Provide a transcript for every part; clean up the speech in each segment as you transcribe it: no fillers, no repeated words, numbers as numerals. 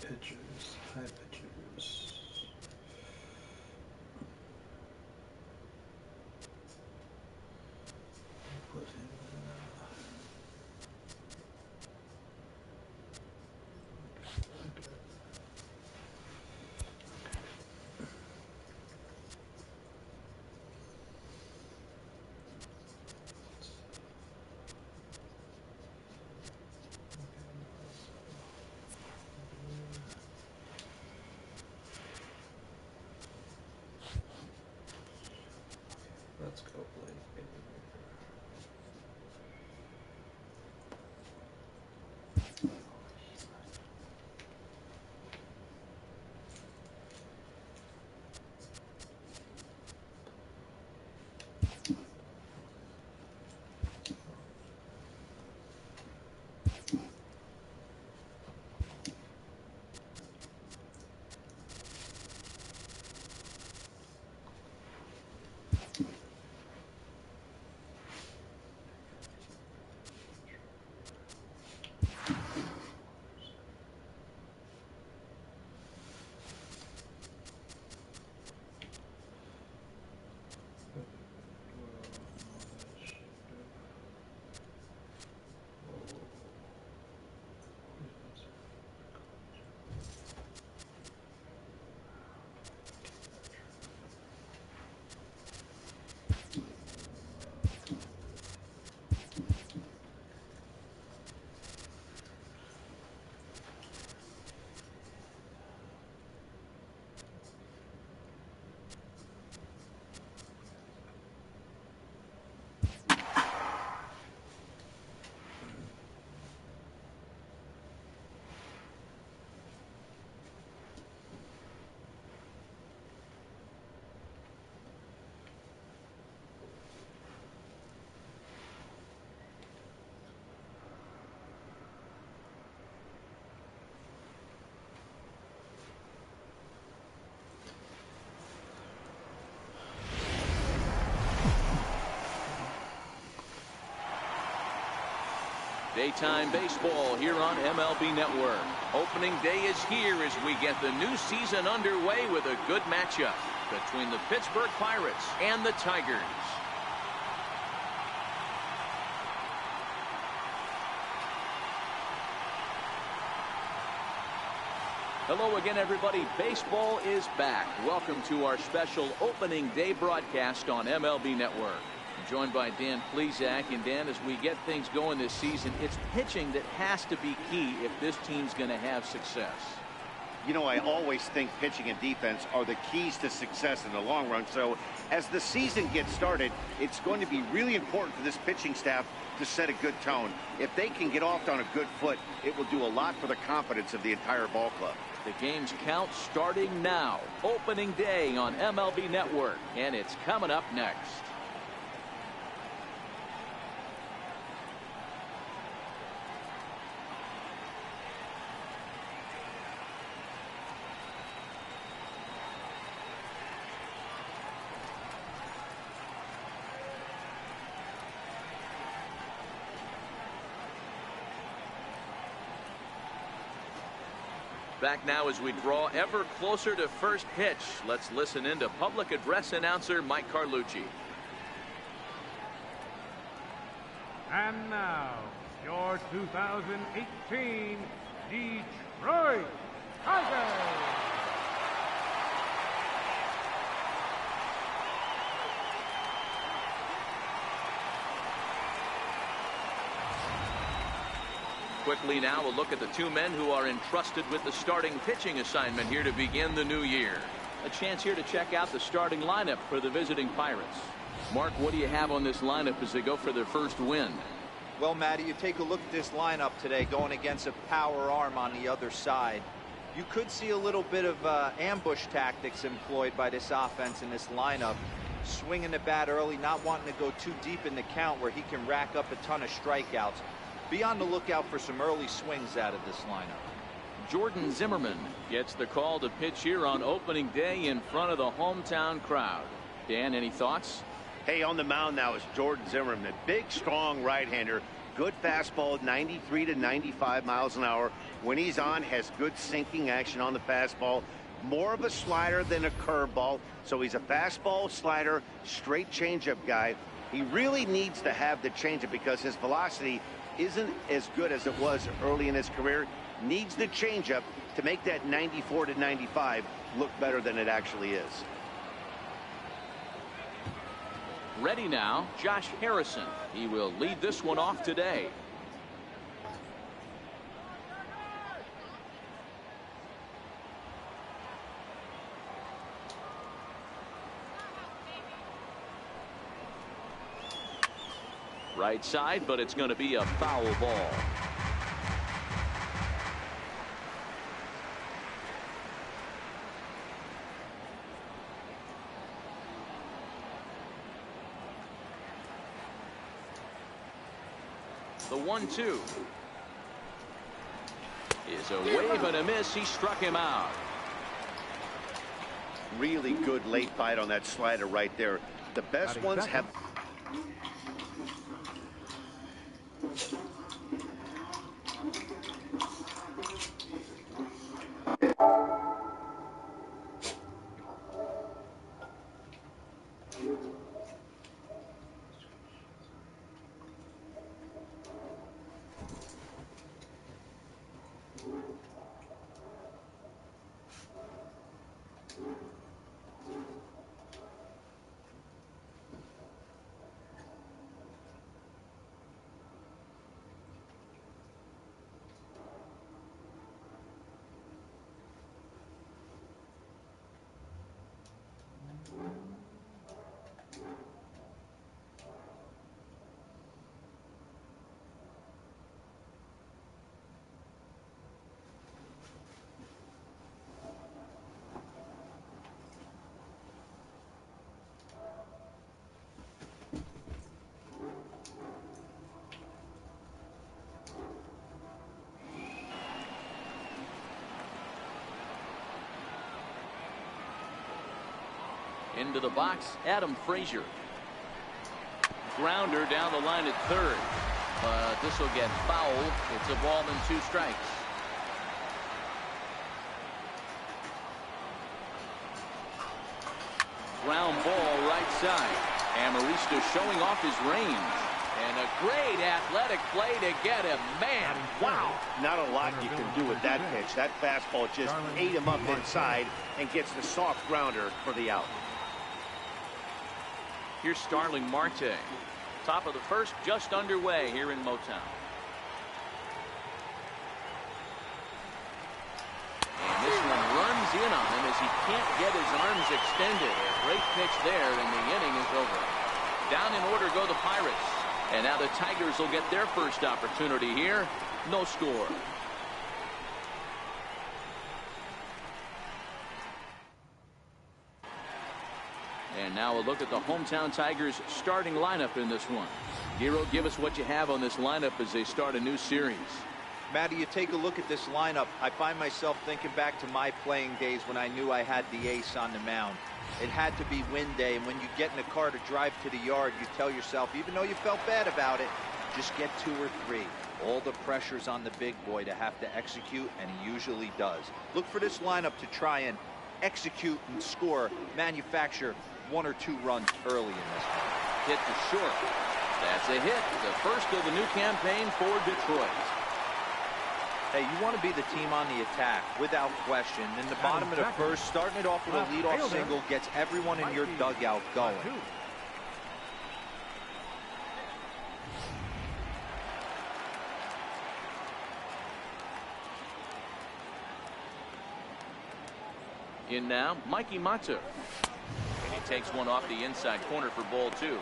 pitchers, high pitchers. Put him let's go Blake. Daytime baseball here on MLB Network. Opening day is here as we get the new season underway with a good matchup between the Pittsburgh Pirates and the Tigers. Hello again, everybody. Baseball is back. Welcome to our special opening day broadcast on MLB Network. I'm joined by Dan Plesac. And Dan, as we get things going this season, it's pitching that has to be key if this team's going to have success. You know, I always think pitching and defense are the keys to success in the long run. So as the season gets started, it's going to be really important for this pitching staff to set a good tone. If they can get off on a good foot, it will do a lot for the confidence of the entire ball club. The game's count starting now. Opening day on MLB Network, and it's coming up next. Back now as we draw ever closer to first pitch. Let's listen in to public address announcer Mike Carlucci. And now, your 2018 Detroit Tigers. Quickly now, a look at the two men who are entrusted with the starting pitching assignment here to begin the new year. A chance here to check out the starting lineup for the visiting Pirates. Mark, what do you have on this lineup as they go for their first win? Well, Matty, you take a look at this lineup today going against a power arm on the other side. You could see a little bit of ambush tactics employed by this offense in this lineup. Swinging the bat early, not wanting to go too deep in the count where he can rack up a ton of strikeouts. Be on the lookout for some early swings out of this lineup. Jordan Zimmerman gets the call to pitch here on opening day in front of the hometown crowd. Dan, any thoughts? Hey, on the mound now is Jordan Zimmerman, big, strong right-hander Good fastball, 93 to 95 miles an hour. When he's on, has good sinking action on the fastball. More of a slider than a curveball. So he's a fastball, slider, straight changeup guy. He really needs to have the changeup because his velocity isn't as good as it was early in his career. Needs the changeup to make that 94 to 95 look better than it actually is. Ready now, Josh Harrison. He will lead this one off today. Right side, but it's going to be a foul ball. The 1-2 is a wave and a miss. He struck him out. Really good late bite on that slider right there. The best ones have. Into the box, Adam Frazier. Grounder down the line at third, but this will get fouled. It's a ball and 2 strikes. Ground ball right side. Amarista showing off his range. And a great athletic play to get him. Man, wow. Not a lot you can do with that pitch. That fastball just ate him up inside and gets the soft grounder for the out. Here's Starling Marte. Top of the first, just underway here in Motown. And this one runs in on him as he can't get his arms extended. A great pitch there, and the inning is over. Down in order go the Pirates. And now the Tigers will get their first opportunity here. No score. And now a look at the hometown Tigers starting lineup in this one. Giro, give us what you have on this lineup as they start a new series. Matty, you take a look at this lineup. I find myself thinking back to my playing days when I knew I had the ace on the mound. It had to be win day, and when you get in a car to drive to the yard, you tell yourself, even though you felt bad about it, just get 2 or 3. All the pressure's on the big boy to have to execute, and he usually does. Look for this lineup to try and execute and score, manufacture 1 or 2 runs early in this one. Hit to short. That's a hit. The first of the new campaign for Detroit. Hey, you want to be the team on the attack, without question. In the bottom of the first, starting it off with a leadoff single gets everyone in your dugout going. In now, Mikey Mata. And he takes one off the inside corner for ball 2.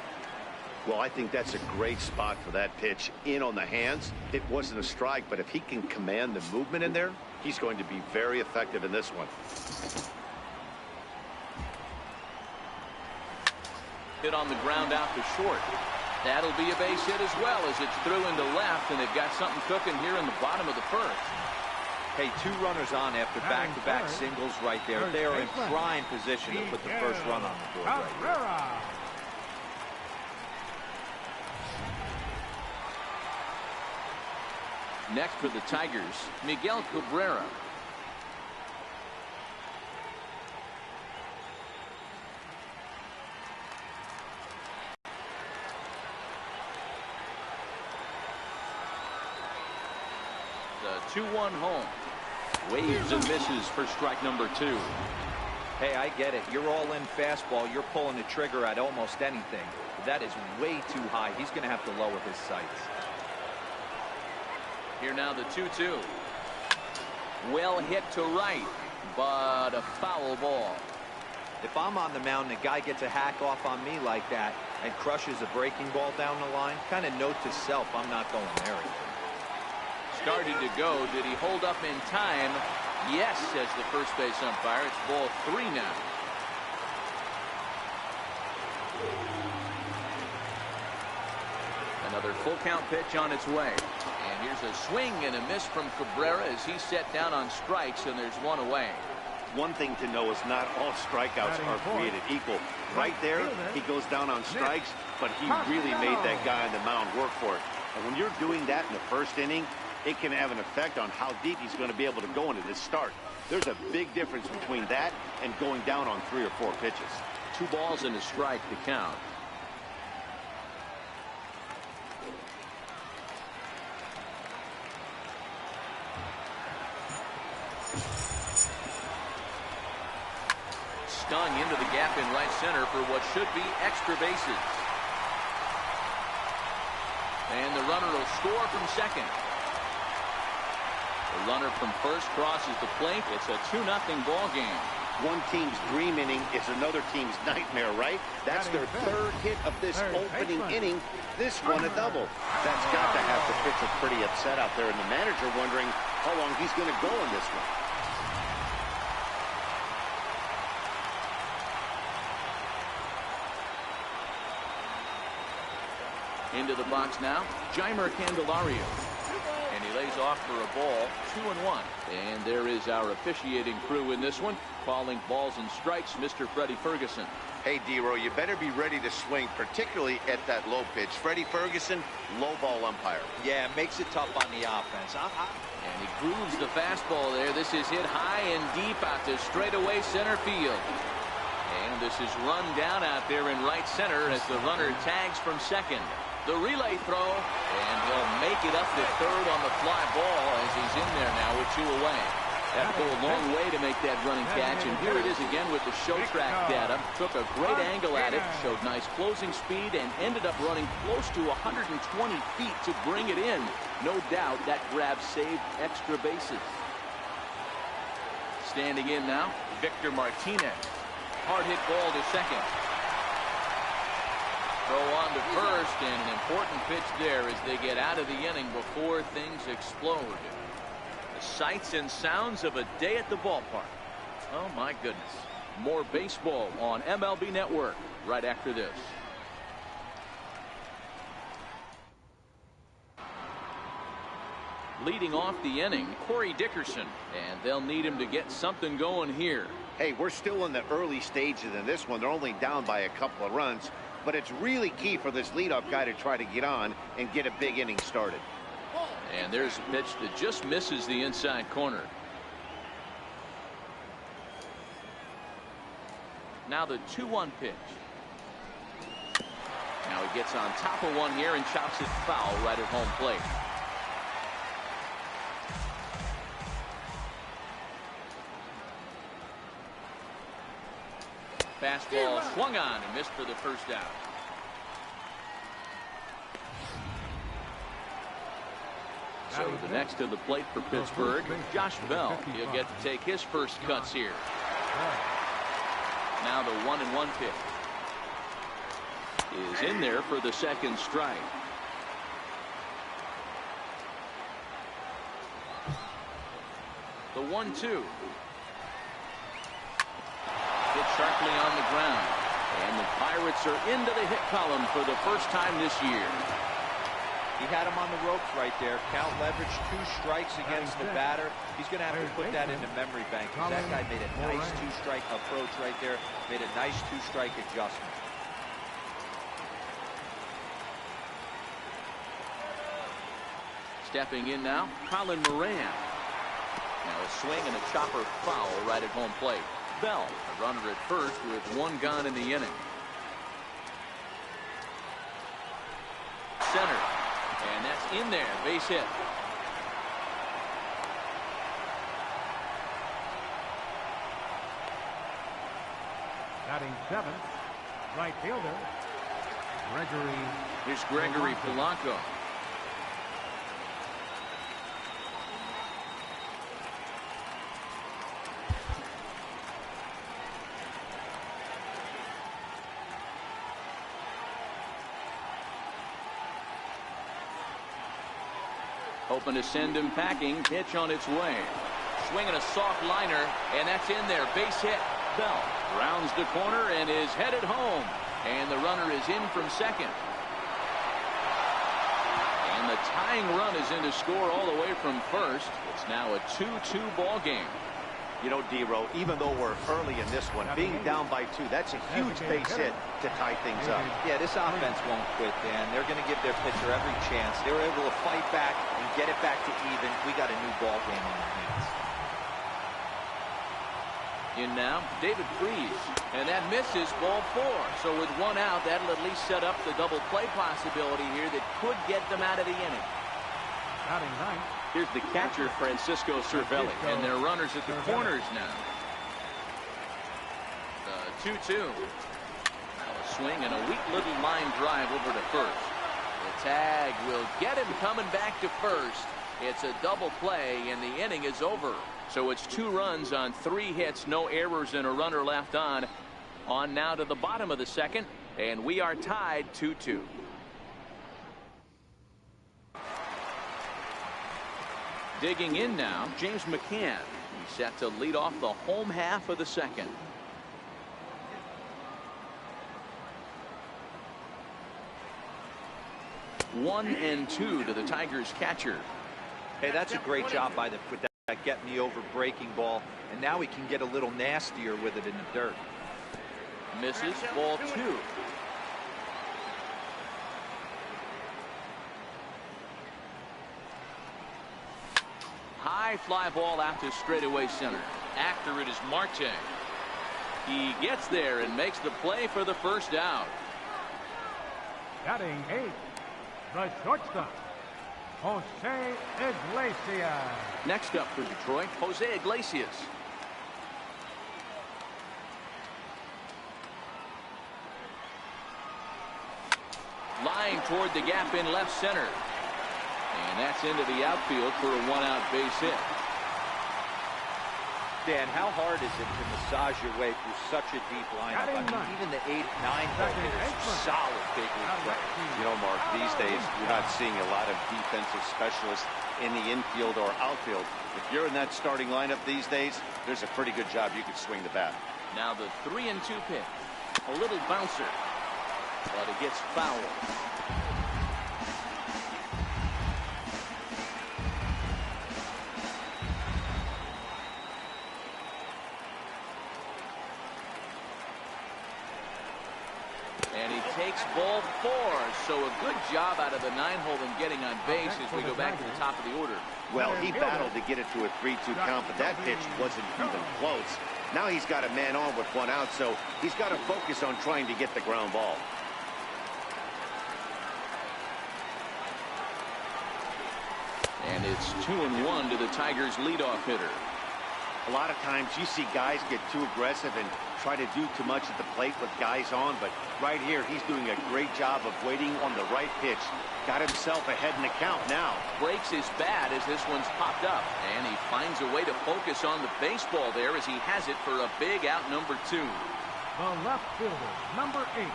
Well, I think that's a great spot for that pitch. In on the hands. It wasn't a strike, but if he can command the movement in there, he's going to be very effective in this one. Hit on the ground out to short. That'll be a base hit as well as it's through into left, and they've got something cooking here in the bottom of the first. Hey, 2 runners on after back-to-back singles right there. They are in prime position to put the first run on the board right here. Next for the Tigers, Miguel Cabrera. The 2-1 home. Waves and misses for strike number 2. Hey, I get it. You're all in fastball. You're pulling the trigger at almost anything. But that is way too high. He's going to have to lower his sights. Here now the 2-2. Well hit to right, but a foul ball. If I'm on the mound and a guy gets a hack off on me like that and crushes a breaking ball down the line, kind of note to self, I'm not going there. Started to go. Did he hold up in time? Yes, says the first base umpire. It's ball 3 now. Another full count pitch on its way. And here's a swing and a miss from Cabrera as he's set down on strikes, and there's one away. One thing to know is not all strikeouts are created equal. Right there, he goes down on strikes, but he really made that guy on the mound work for it. And when you're doing that in the first inning, it can have an effect on how deep he's going to be able to go into this start. There's a big difference between that and going down on 3 or 4 pitches. 2 balls and a strike to count. Stung into the gap in right center for what should be extra bases. And the runner will score from second. The runner from first crosses the plate. It's a 2-0 ball game. One team's dream inning is another team's nightmare, right? That's their 3rd hit of this opening inning. This one a double. That's got to have the pitcher pretty upset out there, and the manager wondering how long he's going to go in this one. Into the box now, Jeimer Candelario. And he lays off for a ball, 2-1. And there is our officiating crew in this one, calling balls and strikes, Mr. Freddie Ferguson. Hey, D-Row, you better be ready to swing, particularly at that low pitch. Freddie Ferguson, low ball umpire. Yeah, makes it tough on the offense. And he grooves the fastball there. This is hit high and deep out to straightaway center field. And this is run down out there in right center as the runner tags from second. The relay throw, and he'll make it up to third on the fly ball as he's in there now with 2 away. Had to go a long way to make that running catch, and here it is again with the show track data. Took a great angle at it, showed nice closing speed, and ended up running close to 120 feet to bring it in. No doubt that grab saved extra bases. Standing in now, Victor Martinez. Hard hit ball to second. Throw on to first, and an important pitch there as they get out of the inning before things explode. The sights and sounds of a day at the ballpark. Oh my goodness. More baseball on MLB Network right after this. Leading off the inning, Corey Dickerson, and they'll need him to get something going here. Hey, we're still in the early stages in this one. They're only down by a couple of runs. But it's really key for this leadoff guy to try to get on and get a big inning started. And there's a pitch that just misses the inside corner. Now the 2-1 pitch. Now he gets on top of one here and chops it foul right at home plate. Fastball swung on and missed for the first out. So the next to the plate for Pittsburgh, Josh Bell. He'll get to take his first cuts here. Now the 1-1 pitch is in there for the second strike. The 1-2. Hit sharply on the ground, and the Pirates are into the hit column for the first time this year. He had him on the ropes right there. Count leverage, 2 strikes against the batter. He's going to have to put that into memory bank, because that guy made a nice 2-strike approach right there. Made a nice 2-strike adjustment. Stepping in now, Colin Moran. Now a swing and a chopper foul right at home plate. Bell, a runner at first with one gone in the inning. Center, and that's in there, base hit. Batting 7th, right fielder, Gregory. Here's Gregory Polanco. Hoping to send him packing. Pitch on its way. Swinging a soft liner, and that's in there. Base hit. Bell rounds the corner and is headed home. And the runner is in from second. And the tying run is in to score all the way from first. It's now a 2-2 ball game. You know, D-Row, even though we're early in this one, being down by 2, that's a huge base hit to tie things up. Yeah, this offense won't quit, Dan. They're going to give their pitcher every chance. They were able to fight back and get it back to even. We got a new ball game on our hands. In now, David Freese. And that misses, ball 4. So with one out, that'll at least set up the double play possibility here that could get them out of the inning. Batting 9th. Here's the catcher, Francisco Cervelli, and their runners at the corners now. 2-2. Now a swing and a weak little line drive over to first. The tag will get him coming back to first. It's a double play, and the inning is over. So it's 2 runs on 3 hits, no errors, and a runner left on. On now to the bottom of the second, and we are tied 2-2. Digging in now, James McCann. He's set to lead off the home half of the second. One and 2 to the Tigers catcher. Hey, that's a great job by with that getting the over breaking ball, and now he can get a little nastier with it in the dirt. Misses, ball 2. High fly ball out to straightaway center. After it is Marte. He gets there and makes the play for the first out. Batting 8th, the shortstop, Jose Iglesias. Next up for Detroit, Jose Iglesias. Line toward the gap in left center. And that's into the outfield for a 1-out base hit. Dan, how hard is it to massage your way through such a deep lineup? I mean, even the 8th, 9th hole hitters, solid big league players. You know, Mark, these days you're not seeing a lot of defensive specialists in the infield or outfield. If you're in that starting lineup these days, there's a pretty good job you could swing the bat. Now the 3-2 pitch. A little bouncer, but it gets fouled. And he takes ball 4. So a good job out of the 9-hole in getting on base as we go back to the top of the order. Well, he battled to get it to a 3-2 count, but that pitch wasn't even close. Now he's got a man on with 1 out, so he's got to focus on trying to get the ground ball. And it's 2-1 to the Tigers' leadoff hitter. A lot of times you see guys get too aggressive and try to do too much at the plate with guys on, but right here he's doing a great job of waiting on the right pitch. Got himself ahead in the count now. Breaks his bat as this one's popped up, and he finds a way to focus on the baseball there as he has it for a big out number 2. The left fielder, number 8,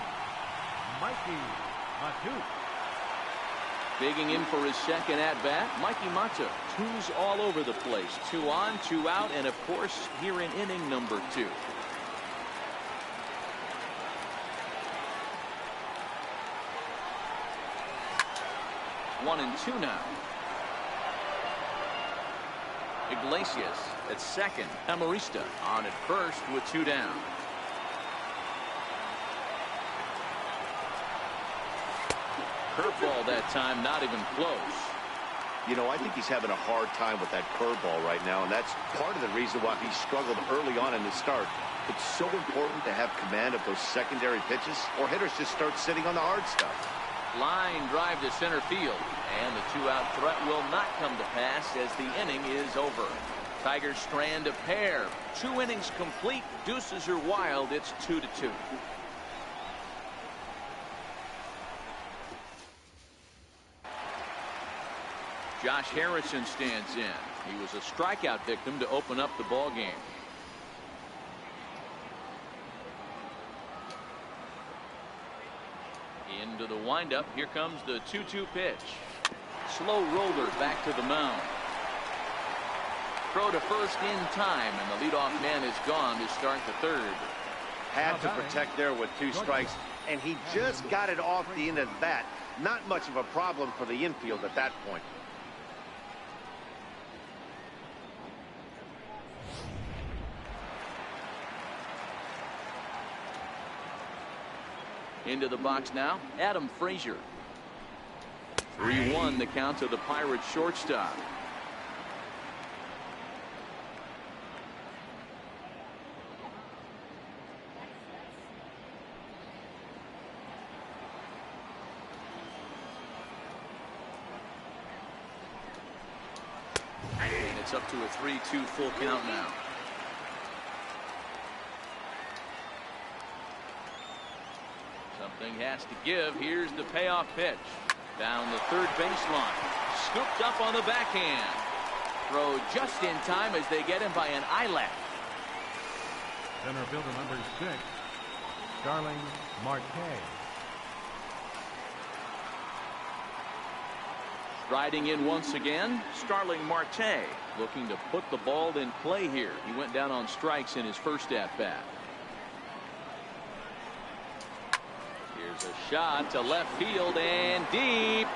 Mikey Matu. Digging in for his second at-bat, Mikey Mata. 2s all over the place. 2 on, 2 out, and of course here in inning number 2. One and 2 now. Iglesias at second. Amarista on at first with 2 down. Curveball that time, not even close. You know, I think he's having a hard time with that curveball right now, and that's part of the reason why he struggled early on in the start. It's so important to have command of those secondary pitches, or hitters just start sitting on the hard stuff. Line drive to center field, and the two-out threat will not come to pass as the inning is over. Tigers strand a pair. 2 innings complete. Deuces are wild. It's 2-2. Josh Harrison stands in. He was a strikeout victim to open up the ball game. Into the windup. Here comes the 2-2 pitch. Slow roller back to the mound. Throw to first in time, and the leadoff man is gone to start the third. Had to protect there with 2 strikes, and he just got it off the end of that. Not much of a problem for the infield at that point. Into the box now, Adam Frazier. 3-1 the count to the Pirates shortstop. And it's up to a 3-2 full count now. Something has to give. Here's the payoff pitch. Down the third baseline. Scooped up on the backhand. Throw just in time as they get him by an eyelash. Center fielder number 6, Starling Marte. Riding in once again, Starling Marte, looking to put the ball in play here. He went down on strikes in his first at-bat. Here's a shot to left field and deep.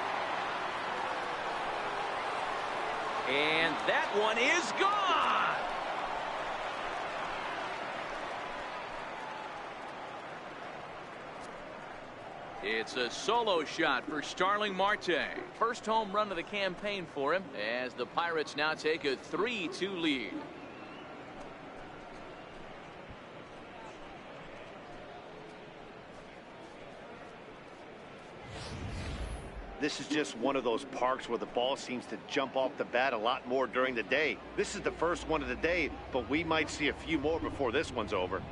And that one is gone. It's a solo shot for Starling Marte. First home run of the campaign for him as the Pirates now take a 3-2 lead. This is just one of those parks where the ball seems to jump off the bat a lot more during the day. This is the first one of the day, but we might see a few more before this one's over.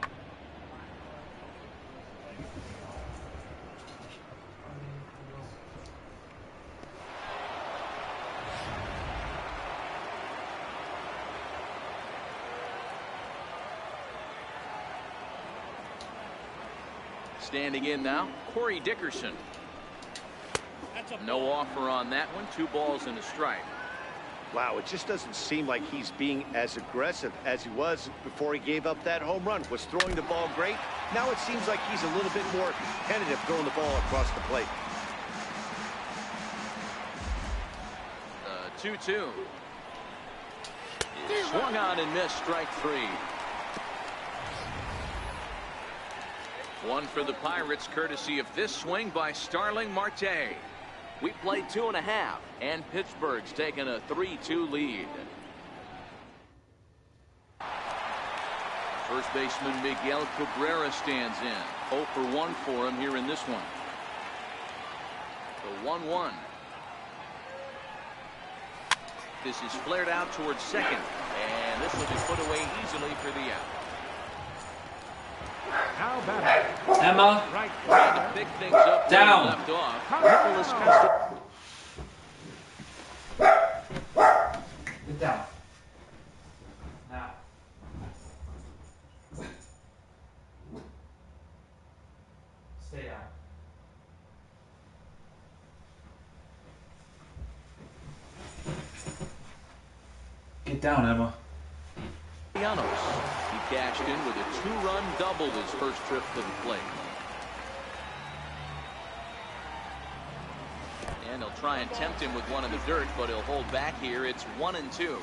Standing in now, Corey Dickerson. No offer on that one. 2 balls and a strike. Wow, it just doesn't seem like he's being as aggressive as he was before he gave up that home run. Was throwing the ball great. Now it seems like he's a little bit more tentative throwing the ball across the plate. 2-2. Swung on and missed. Strike 3. One for the Pirates, courtesy of this swing by Starling Marte. We played 2.5, and Pittsburgh's taken a 3-2 lead. First baseman Miguel Cabrera stands in. 0 for 1 for him here in this one. The 1-1. This is flared out towards second, and this will be put away easily for the out. Now batting. Emma. Right. Trying to pick things up Down. Left off. Nicholas Get down. Now. Stay down. Get down, Emma. Castellanos. He cashed in with a 2-run double his first trip to the plate. And he'll try and tempt him with one in the dirt, but he'll hold back here. It's 1-2.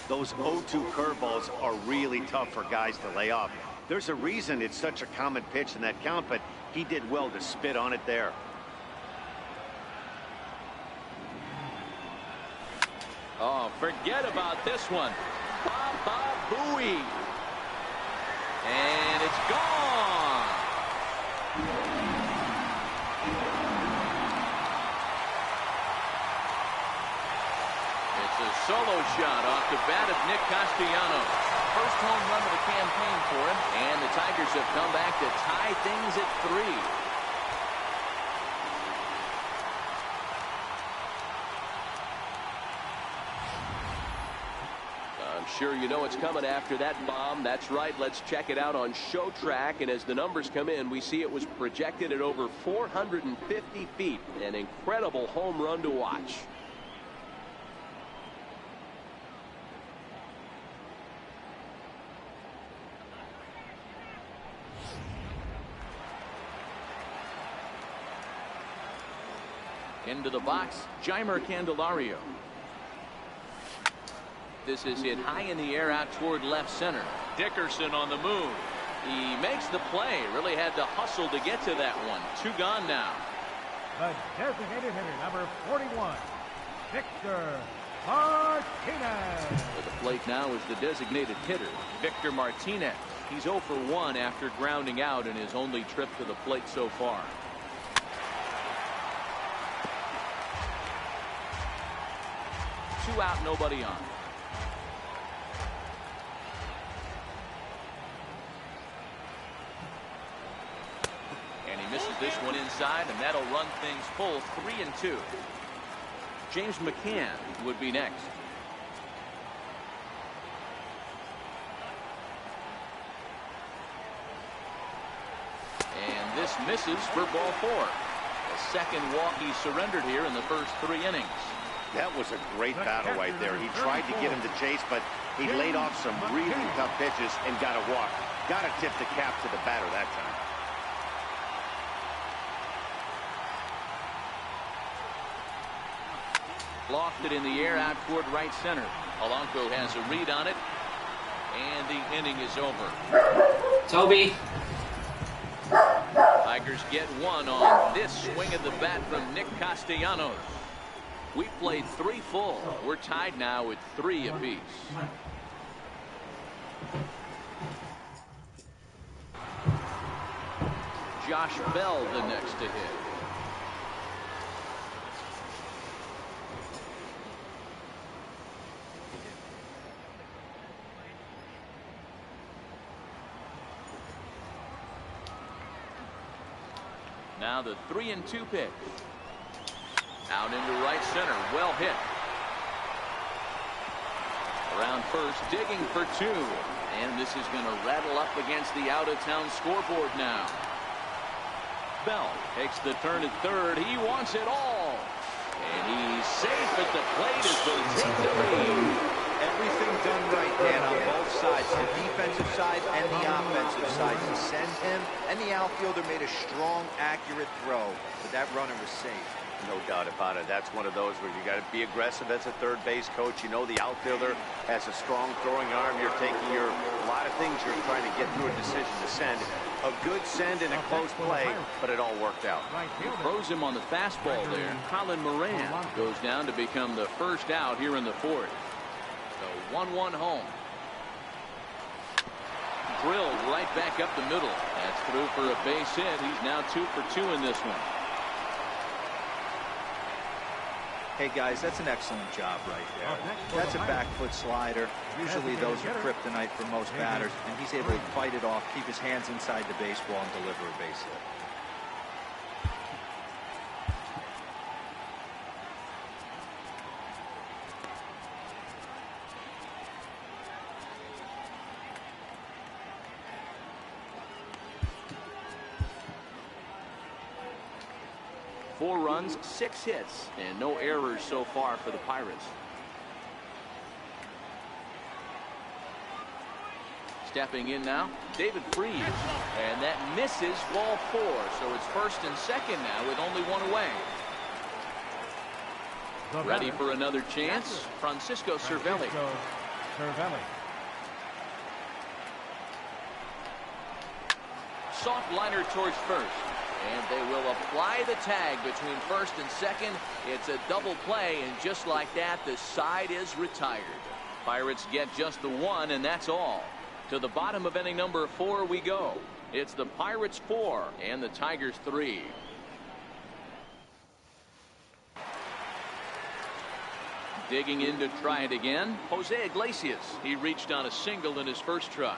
Those 0-2 curveballs are really tough for guys to lay off. There's a reason it's such a common pitch in that count, but he did well to spit on it there. Oh, forget about this one. Baba Booey. And it's gone. It's a solo shot off the bat of Nick Castellanos. First home run of the campaign for him, and the Tigers have come back to tie things at 3. Sure, you know it's coming after that bomb. That's right. Let's check it out on Show Track. And as the numbers come in, we see it was projected at over 450 feet. An incredible home run to watch. Into the box, Jeimer Candelario. This is hit high in the air out toward left center. Dickerson on the move. He makes the play. Really had to hustle to get to that one. 2 gone now. The designated hitter, number 41, Victor Martinez. At the plate now is the designated hitter, Victor Martinez. He's 0 for 1 after grounding out in his only trip to the plate so far. Two out, nobody on. Misses this one inside, and that'll run things full 3-2. James McCann would be next. And this misses for ball 4. The second walk he surrendered here in the first 3 innings. That was a great battle right there. He tried to get him to chase, but he laid off some really tough pitches and got a walk. Got to tip the cap to the batter that time. Lofted in the air out toward right center. Polanco has a read on it, and the inning is over. Toby. Tigers get 1 on this swing of the bat from Nick Castellanos. We played 3 full. We're tied now at 3 apiece. Josh Bell the next to hit. Now the 3-2 pitch. Out into right center. Well hit. Around first, digging for 2. And this is going to rattle up against the out-of-town scoreboard now. Bell takes the turn at third. He wants it all. And he's safe at the plate as they take the lead. Everything done right, Dan, on both sides, the defensive side and the offensive side. To send him, and the outfielder made a strong, accurate throw, but that runner was safe. No doubt about it. That's one of those where you got to be aggressive as a third base coach. You know the outfielder has a strong throwing arm. You're taking a lot of things you're trying to get through a decision to send. A good send in a close play, but it all worked out. He throws him on the fastball there. Colin Moran goes down to become the first out here in the 4th. So 1-1 home. Drilled right back up the middle. That's through for a base hit. He's now 2 for 2 in this one. Hey guys, that's an excellent job right there. That's a back foot slider. Usually those are kryptonite for most batters, and he's able to fight it off, keep his hands inside the baseball, and deliver a base hit. Four runs, 6 hits, and no errors so far for the Pirates. Stepping in now, David Freese, and that misses ball 4. So it's first and second now with only 1 away. Ready for another chance, Francisco Cervelli. Soft liner towards first. And they will apply the tag between first and second. It's a double play, and just like that, the side is retired. Pirates get just the one, and that's all. To the bottom of inning number 4 we go. It's the Pirates 4 and the Tigers 3. Digging in to try it again, Jose Iglesias. He reached on a single in his first try.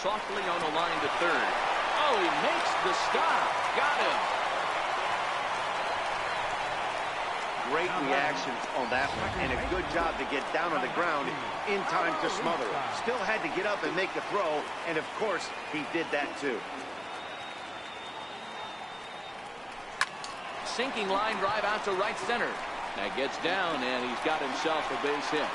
Softly on the line to third. Oh, he makes the stop. Got him. Great reactions on that one, and a good job to get down on the ground in time to smother it. Still had to get up and make a throw, and of course, he did that too. Sinking line drive out to right center. That gets down, and he's got himself a base hit.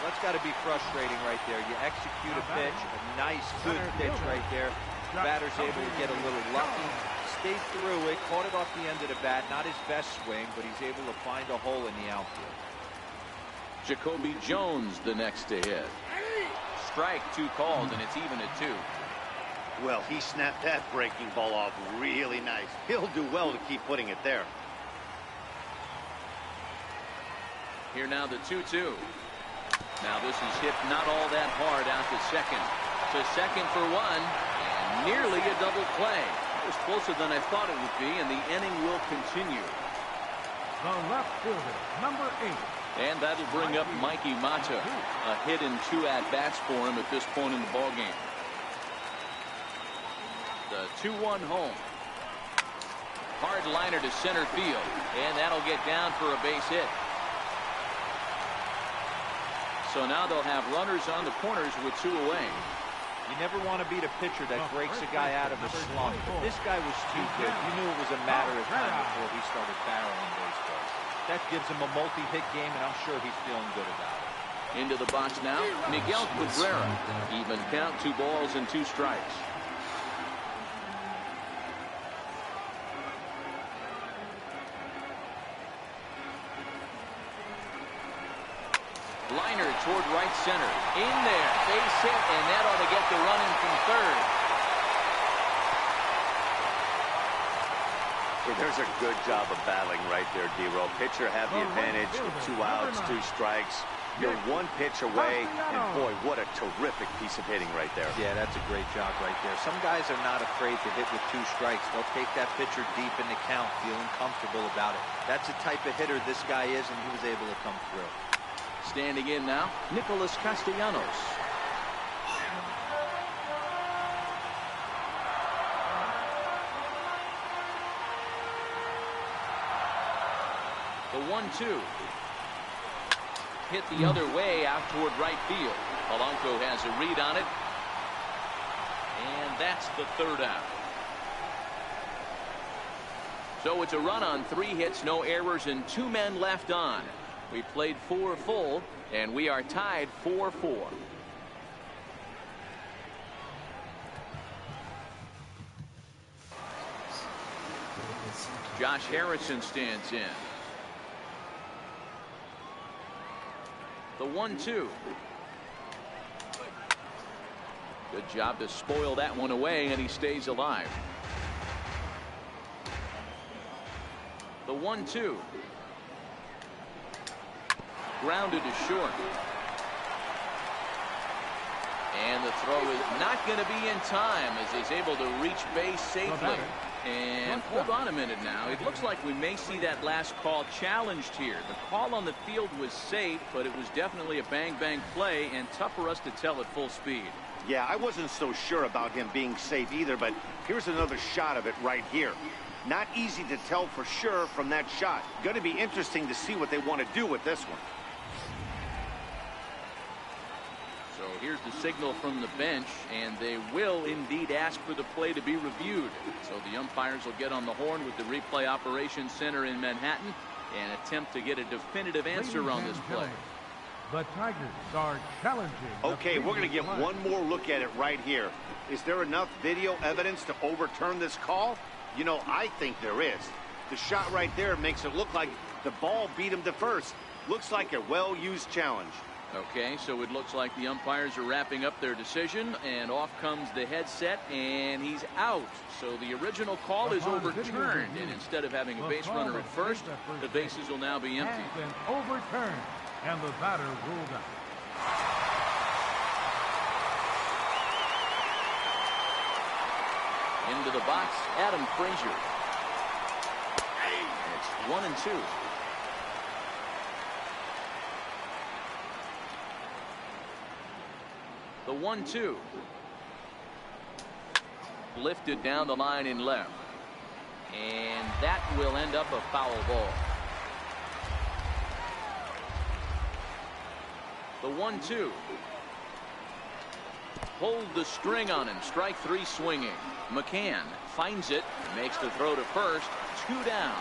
That's got to be frustrating right there. You execute a pitch, a nice, good pitch right there. The batter's able to get a little lucky, stayed through it, caught it off the end of the bat. Not his best swing, but he's able to find a hole in the outfield. Jacoby Jones the next to hit. Strike 2 called, and it's even at 2. Well, he snapped that breaking ball off really nice. He'll do well to keep putting it there. Here now the 2-2. Now this is hit not all that hard out to second. To second for 1, and nearly a double play. It was closer than I thought it would be, and the inning will continue. The left fielder, number 8. And that'll bring up Mikey Mata. A hit in 2 at-bats for him at this point in the ballgame. The 2-1 home. Hard liner to center field, and that'll get down for a base hit. So now they'll have runners on the corners with 2 away. You never want to beat a pitcher that breaks a guy out of a slump. But this guy was too good. You knew it was a matter of time before he started barreling baseballs. That gives him a multi-hit game, and I'm sure he's feeling good about it. Into the box now, Miguel Cabrera. Even count, 2 balls and 2 strikes. Liner toward right center. In there. Base hit, and that ought to get the run in from third. Yeah, there's a good job of battling right there, D-Roll. Pitcher have the advantage with 2 outs, 2 strikes. You're 1 pitch away, and boy, what a terrific piece of hitting right there. Yeah, that's a great job right there. Some guys are not afraid to hit with 2 strikes. They'll take that pitcher deep in the count, feeling comfortable about it. That's the type of hitter this guy is, and he was able to come through. Standing in now, Nicholas Castellanos. The 1-2. Hit the other way out toward right field. Polanco has a read on it. And that's the 3rd out. So it's a run on 3 hits, no errors, and 2 men left on. We played 4 full, and we are tied 4-4. Josh Harrison stands in. The 1-2. Good job to spoil that one away, and he stays alive. The 1-2. Grounded to short. And the throw is not going to be in time as he's able to reach base safely. And hold on a minute now. It looks like we may see that last call challenged here. The call on the field was safe, but it was definitely a bang-bang play and tough for us to tell at full speed. Yeah, I wasn't so sure about him being safe either, but here's another shot of it right here. Not easy to tell for sure from that shot. Going to be interesting to see what they want to do with this one. So here's the signal from the bench, and they will indeed ask for the play to be reviewed. So the umpires will get on the horn with the replay operations center in Manhattan and attempt to get a definitive answer on this play. The Tigers are challenging. Okay, we're going to get one more look at it right here. Is there enough video evidence to overturn this call? You know, I think there is. The shot right there makes it look like the ball beat him to first. Looks like a well-used challenge. Okay, so it looks like the umpires are wrapping up their decision, and off comes the headset, and he's out. So the original call is overturned, and instead of having a base runner at first, the bases will now be empty. Has been overturned, and the batter ruled out. Into the box, Adam Frazier. It's 1-2. The 1-2. Lifted down the line in left. And that will end up a foul ball. The 1-2. Hold the string on him. Strike 3 swinging. McCann finds it. Makes the throw to first. 2 down.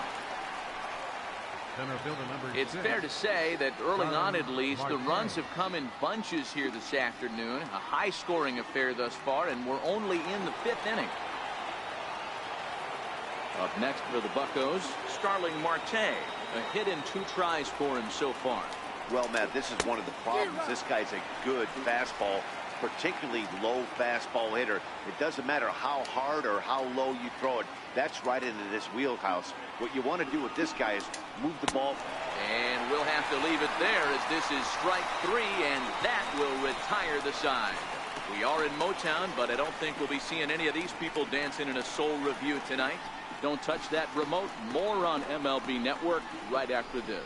It's fair to say that early on, at least, the runs have come in bunches here this afternoon. A high-scoring affair thus far, and we're only in the 5th inning. Up next for the Buccos, Starling Marte. A hit in 2 tries for him so far. Well, Matt, this is one of the problems. This guy's a good fastball, particularly low fastball hitter. It doesn't matter how hard or how low you throw it. That's right into this wheelhouse. What you want to do with this guy is move the ball. And we'll have to leave it there, as this is strike 3, and that will retire the side. We are in Motown, but I don't think we'll be seeing any of these people dancing in a soul review tonight. Don't touch that remote. More on MLB Network right after this.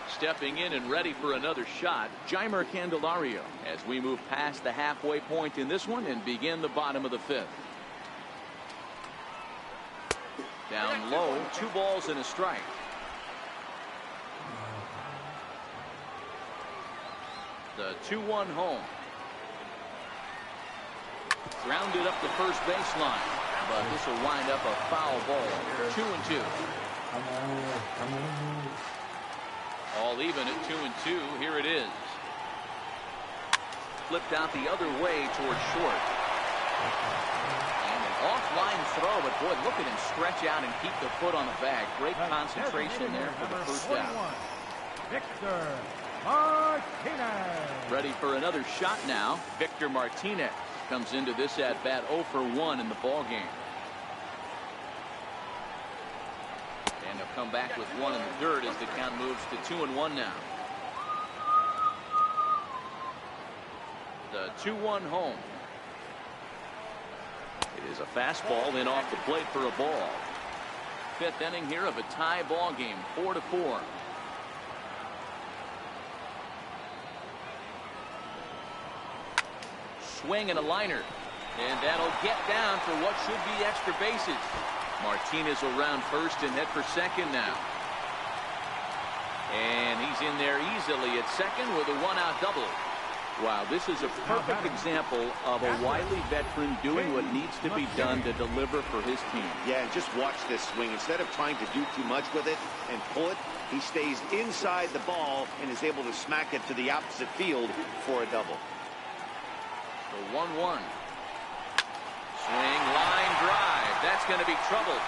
Stepping in and ready for another shot, Jeimer Candelario, as we move past the halfway point in this one and begin the bottom of the 5th. Down low, 2 balls and a strike. The 2-1 home. Grounded up the first baseline, but this will wind up a foul ball. 2-2. All even at 2-2. Here it is. Flipped out the other way towards short. And an offline throw, but boy, look at him stretch out and keep the foot on the bag. Great concentration there for the first down. Victor Martinez. Ready for another shot now. Victor Martinez comes into this at bat 0 for 1 in the ball game. And they'll come back with 1 in the 3rd as the count moves to 2-1 now. The 2-1 home. It is a fastball in off the plate for a ball. 5th inning here of a tie ball game, 4-4. Swing and a liner, and that'll get down for what should be extra bases. Martinez will round first and head for second now. And he's in there easily at second with a 1-out double. Wow, this is a perfect example of a wily veteran doing what needs to be done to deliver for his team. Yeah, and just watch this swing. Instead of trying to do too much with it and pull it, he stays inside the ball and is able to smack it to the opposite field for a double. The 1-1. Swing, line drive. That's going to be trouble.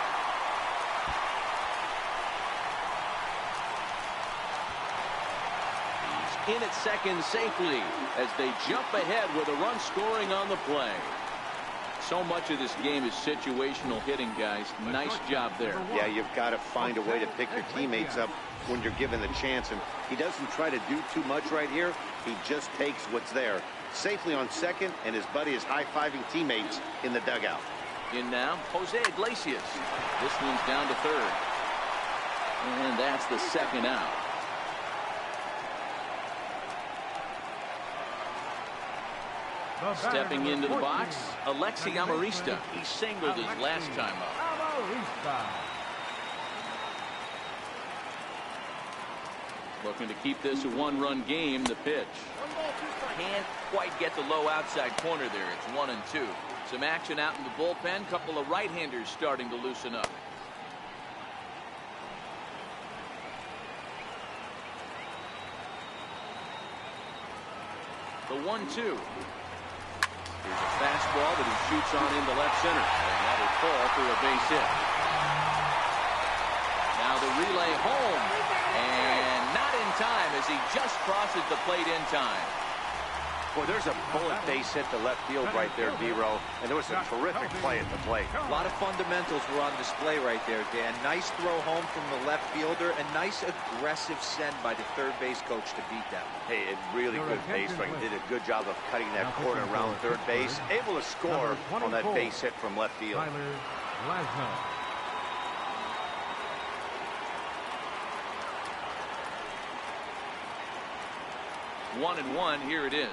He's in at second safely as they jump ahead with a run scoring on the play. So much of this game is situational hitting, guys. Nice job there. Yeah, you've got to find a way to pick your teammates up when you're given the chance, and he doesn't try to do too much right here. He just takes what's there. Safely on second, and his buddy is high-fiving teammates in the dugout. In now, Jose Iglesias. This one's down to 3rd. And that's the 2nd out. Stepping into the box, Alexi Amarista. He singled his last time up. Looking to keep this a 1-run game. The pitch. Can't quite get the low outside corner there. It's 1-2. Some action out in the bullpen. Couple of right-handers starting to loosen up. The 1-2. Here's a fastball that he shoots on into left center. And that'll fall for a base hit. Now the relay home. And not in time as he just crosses the plate in time. Well, there's a bullet base hit to left field right there, D-Row, and there was a terrific play at the plate. A lot of fundamentals were on display right there, Dan. Nice throw home from the left fielder, and nice aggressive send by the third base coach to beat that one. Hey, a really good base running. Did a good job of cutting that corner around third base. Able to score on that base hit from left field. 1-1, here it is.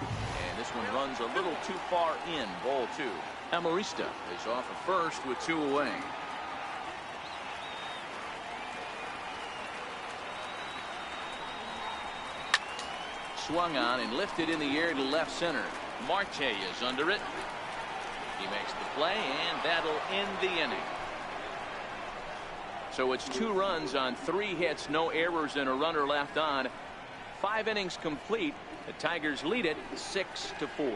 And this one runs a little too far in, ball 2. Amarista is off at first with 2 away. Swung on and lifted in the air to left center. Marte is under it. He makes the play, and that'll end the inning. So it's 2 runs on 3 hits, no errors, and a runner left on. 5 innings complete. The Tigers lead it 6-4.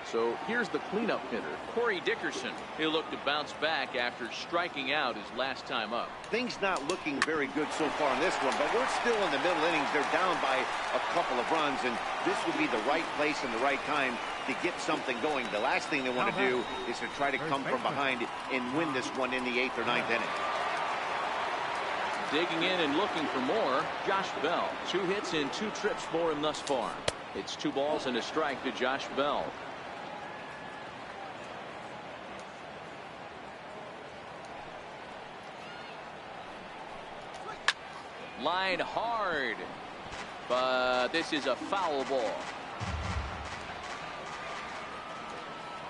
So here's the cleanup hitter, Corey Dickerson. He'll look to bounce back after striking out his last time up. Things not looking very good so far in this one, but we're still in the middle innings. They're down by a couple of runs, and this would be the right place and the right time to get something going. The last thing they want to do is to try to come from behind and win this one in the 8th or 9th inning. Digging in and looking for more, Josh Bell. 2 hits and 2 trips for him thus far. It's 2 balls and a strike to Josh Bell. Line hard, but this is a foul ball.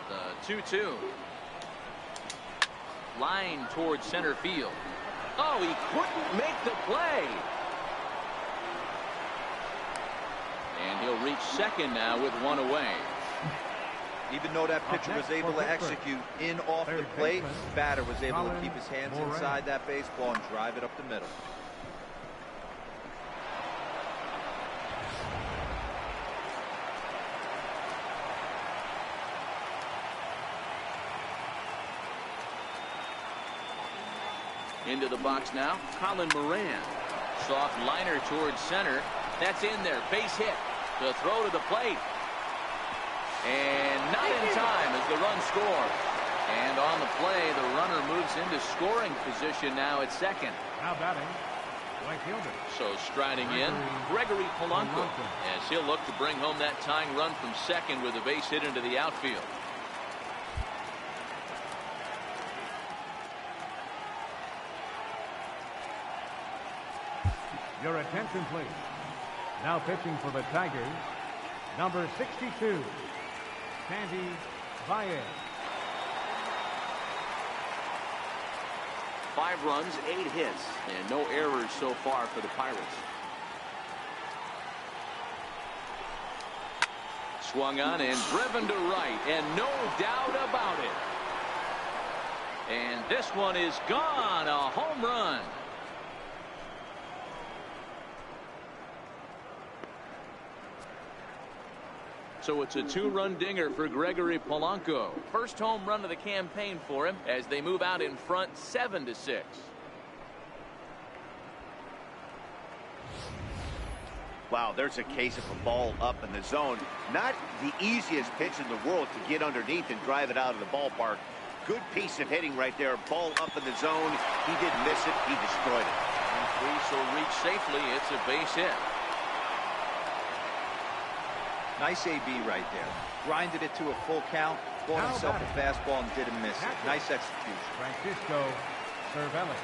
The 2-2. Line towards center field. Oh, he couldn't make the play. And he'll reach second now with 1 away. Even though that pitcher was able to execute in off the plate, the batter was able to keep his hands inside that baseball and drive it up the middle. Into the box now, Colin Moran. Soft liner towards center. That's in there. Base hit. The throw to the plate. And not in time as the run scores. And on the play, the runner moves into scoring position now at second. Now batting, right fielder. So striding in, Gregory Polanco, as he'll look to bring home that tying run from second with a base hit into the outfield. Your attention, please. Now pitching for the Tigers, number 62, Sandy Baez. 5 runs, 8 hits, and no errors so far for the Pirates. Swung on and driven to right, and no doubt about it. And this one is gone, a home run. So it's a 2-run dinger for Gregory Polanco. First home run of the campaign for him as they move out in front 7-6. Wow, there's a case of a ball up in the zone. Not the easiest pitch in the world to get underneath and drive it out of the ballpark. Good piece of hitting right there. Ball up in the zone. He didn't miss it. He destroyed it. And 3, so reach safely. It's a base hit. Nice AB right there. Grinded it to a full count, bought himself a fastball and didn't miss it. Nice execution. Francisco Cervelli.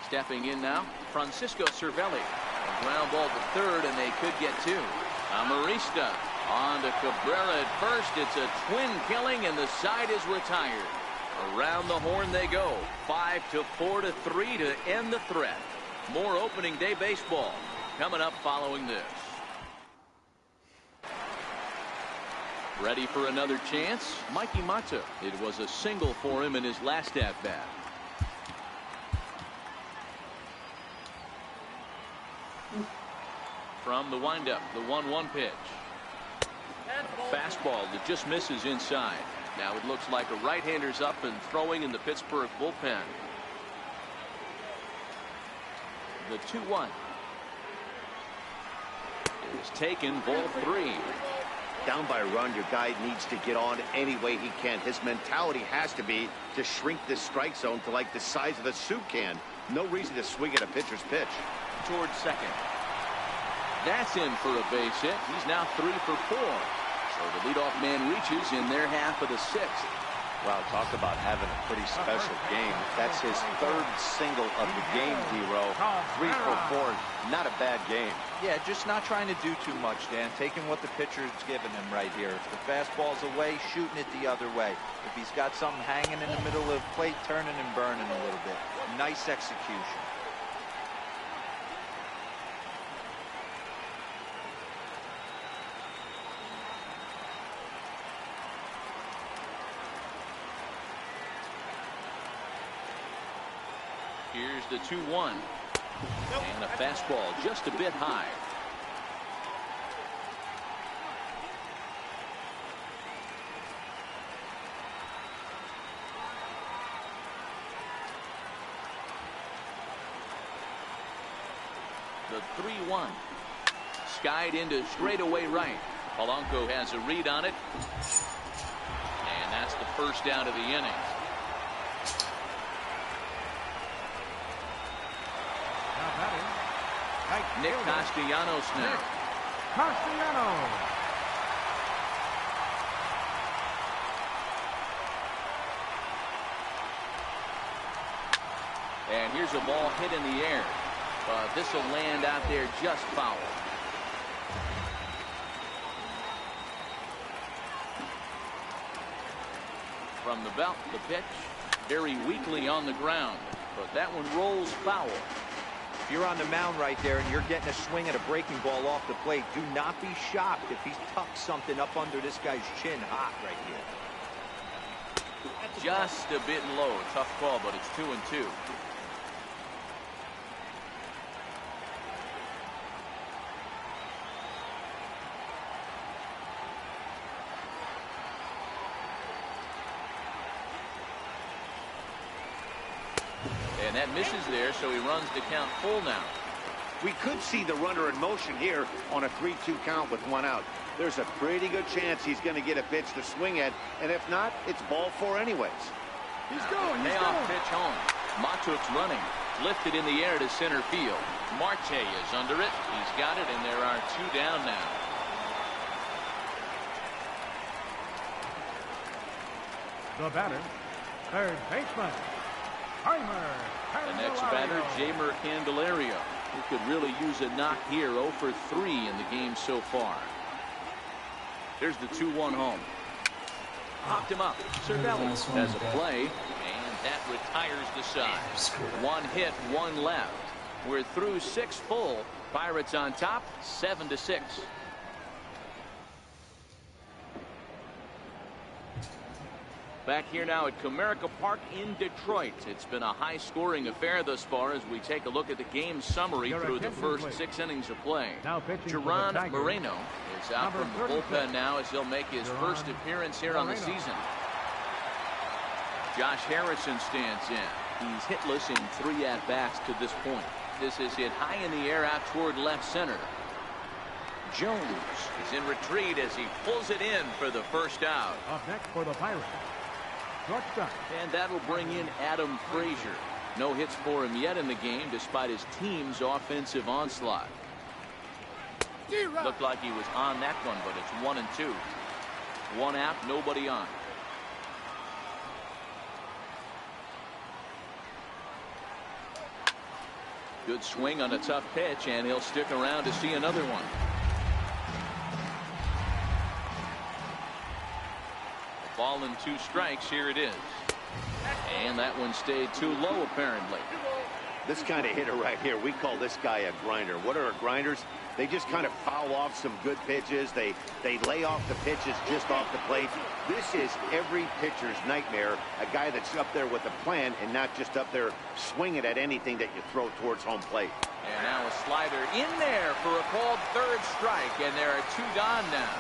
Stepping in now, Francisco Cervelli. A ground ball to third, and they could get 2. Amarista on to Cabrera at first. It's a twin killing, and the side is retired. Around the horn they go. 5-4-3 to end the threat. More opening day baseball coming up following this. Ready for another chance? Mikey Mata. It was a single for him in his last at-bat. From the windup, the 1-1 pitch. And ball fastball that just misses inside. Now it looks like a right-hander's up and throwing in the Pittsburgh bullpen. The 2-1 is taken, ball 3. Down by a run, your guy needs to get on any way he can. His mentality has to be to shrink this strike zone to like the size of a soup can. No reason to swing at a pitcher's pitch. Towards second. That's in for a base hit. He's now 3 for 4. So the leadoff man reaches in their half of the 6th. Wow, talk about having a pretty special game. That's his 3rd single of the game, D-Row. 3 for 4. Not a bad game. Yeah, just not trying to do too much, Dan. Taking what the pitcher's giving him right here. If the fastball's away, shooting it the other way. If he's got something hanging in the middle of the plate, turning and burning a little bit. Nice execution. Here's the 2-1. And a fastball just a bit high. The 3-1. Skied into straightaway right. Polanco has a read on it. And that's the first out of the inning. Nick Castellanos now. Castellanos. And here's a ball hit in the air. But this will land out there just foul. From the belt, the pitch. Very weakly on the ground. But that one rolls foul. If you're on the mound right there and you're getting a swing at a breaking ball off the plate, do not be shocked if he's tucked something up under this guy's chin hot right here. Just a bit low. Tough call, but it's 2-2. And that misses there, so he runs the count full now. We could see the runner in motion here on a 3-2 count with 1 out. There's a pretty good chance he's going to get a pitch to swing at, and if not, it's ball 4 anyways. He's going. Payoff pitch home. Matuk's running. Lifted in the air to center field. Marte is under it. He's got it, and there are 2 down now. The batter, third baseman, The next batter, Jeimer Candelario, who could really use a knock here. 0 for 3 in the game so far. There's the 2-1 home. Popped him up. Cervelli has a play, and that retires the side. 1 hit, 1 left. We're through 6 full. Pirates on top, 7-6. Back here now at Comerica Park in Detroit. It's been a high-scoring affair thus far as we take a look at the game summary through the first 6 innings of play. Geron Moreno is out from the bullpen now as he'll make his first appearance here on the season. Josh Harrison stands in. He's hitless in 3 at-bats to this point. This is hit high in the air out toward left center. Jones is in retreat as he pulls it in for the first out. Up next for the Pirates, shortstop. And that'll bring in Adam Frazier. No hits for him yet in the game despite his team's offensive onslaught. Looked like he was on that one, but it's 1-2. 1 out, nobody on. Good swing on a tough pitch, and he'll stick around to see another one. Ball and 2 strikes. Here it is. And that one stayed too low, apparently. This kind of hitter right here, we call this guy a grinder. What are grinders? They just kind of foul off some good pitches. They lay off the pitches just off the plate. This is every pitcher's nightmare, a guy that's up there with a plan and not just up there swinging at anything that you throw towards home plate. And now a slider in there for a called 3rd strike, and there are 2 gone now.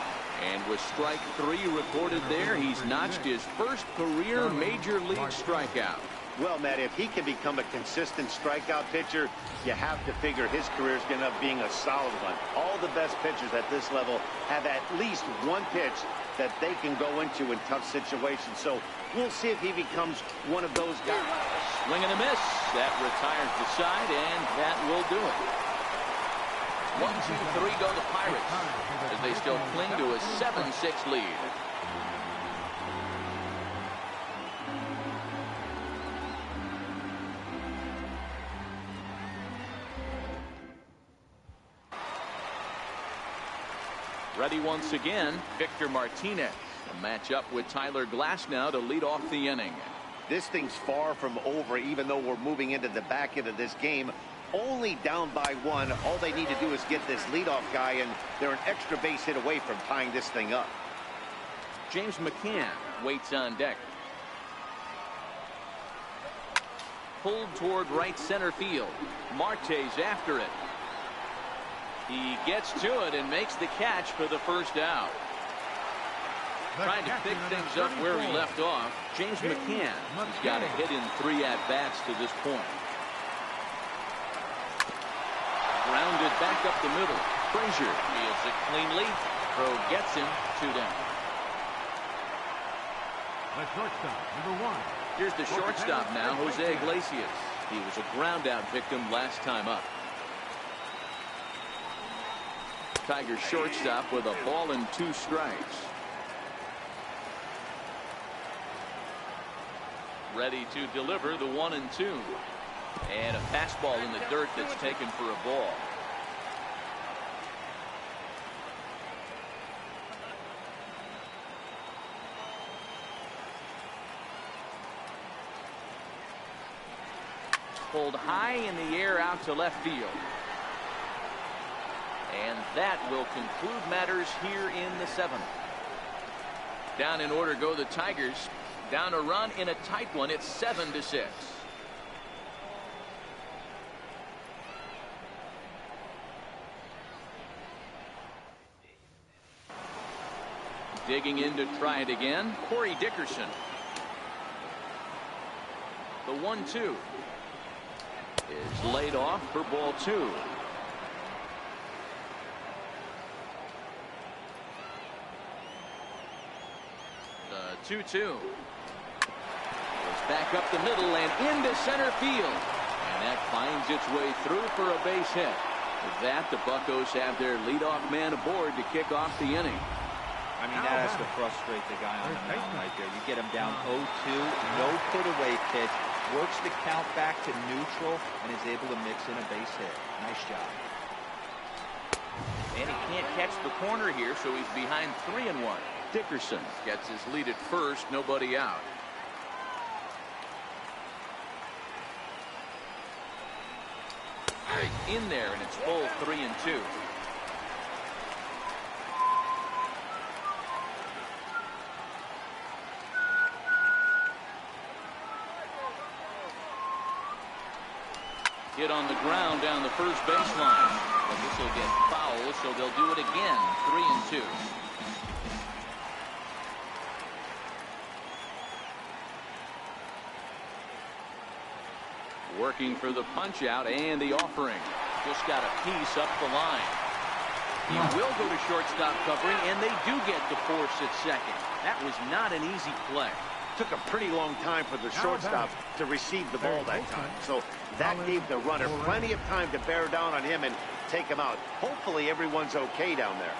And with strike 3 recorded there, he's notched his first career major league strikeout. Well, Matt, if he can become a consistent strikeout pitcher, you have to figure his career is going to end up being a solid one. All the best pitchers at this level have at least one pitch that they can go into in tough situations. So we'll see if he becomes one of those guys. Swing and a miss. That retires the side, and that will do it. 1-2-3 go the Pirates as they still cling to a 7-6 lead. Ready once again, Victor Martinez. A matchup with Tyler Glasnow to lead off the inning. This thing's far from over, even though we're moving into the back end of this game. Only down by 1. All they need to do is get this leadoff guy, and they're an extra base hit away from tying this thing up. James McCann waits on deck. Pulled toward right center field. Marte's after it. He gets to it and makes the catch for the first out. Trying to pick things up where he left off. James McCann has got a hit in 3 at-bats to this point. Grounded back up the middle. Frazier fields it cleanly. Throw gets him 2 down. The shortstop, number 1. Here's the shortstop now, Jose Iglesias. He was a ground-out victim last time up. Tigers shortstop with a ball and 2 strikes. Ready to deliver the 1-2. And a fastball in the dirt that's taken for a ball. Pulled high in the air out to left field. And that will conclude matters here in the 7th. Down in order go the Tigers. Down a run in a tight one. It's 7-6. Digging in to try it again, Corey Dickerson. The 1-2 is laid off for ball 2. The 2-2 goes back up the middle and into center field, and that finds its way through for a base hit. With that, the Buccos have their leadoff man aboard to kick off the inning. I mean, that has to frustrate the guy on the mound right there. You get him down 0-2, no put away pitch, works the count back to neutral, and is able to mix in a base hit. Nice job. And he can't catch the corner here, so he's behind 3-1. Dickerson gets his lead at first, nobody out. In there, and it's full 3-2. Hit on the ground down the first baseline. But this will get foul, so they'll do it again. 3-2. Working for the punch out and the offering. Just got a piece up the line. He will go to shortstop covering, and they do get the force at second. That was not an easy play. Took a pretty long time for the shortstop to receive the ball that time. So that gave the runner plenty of time to bear down on him and take him out. Hopefully everyone's okay down there.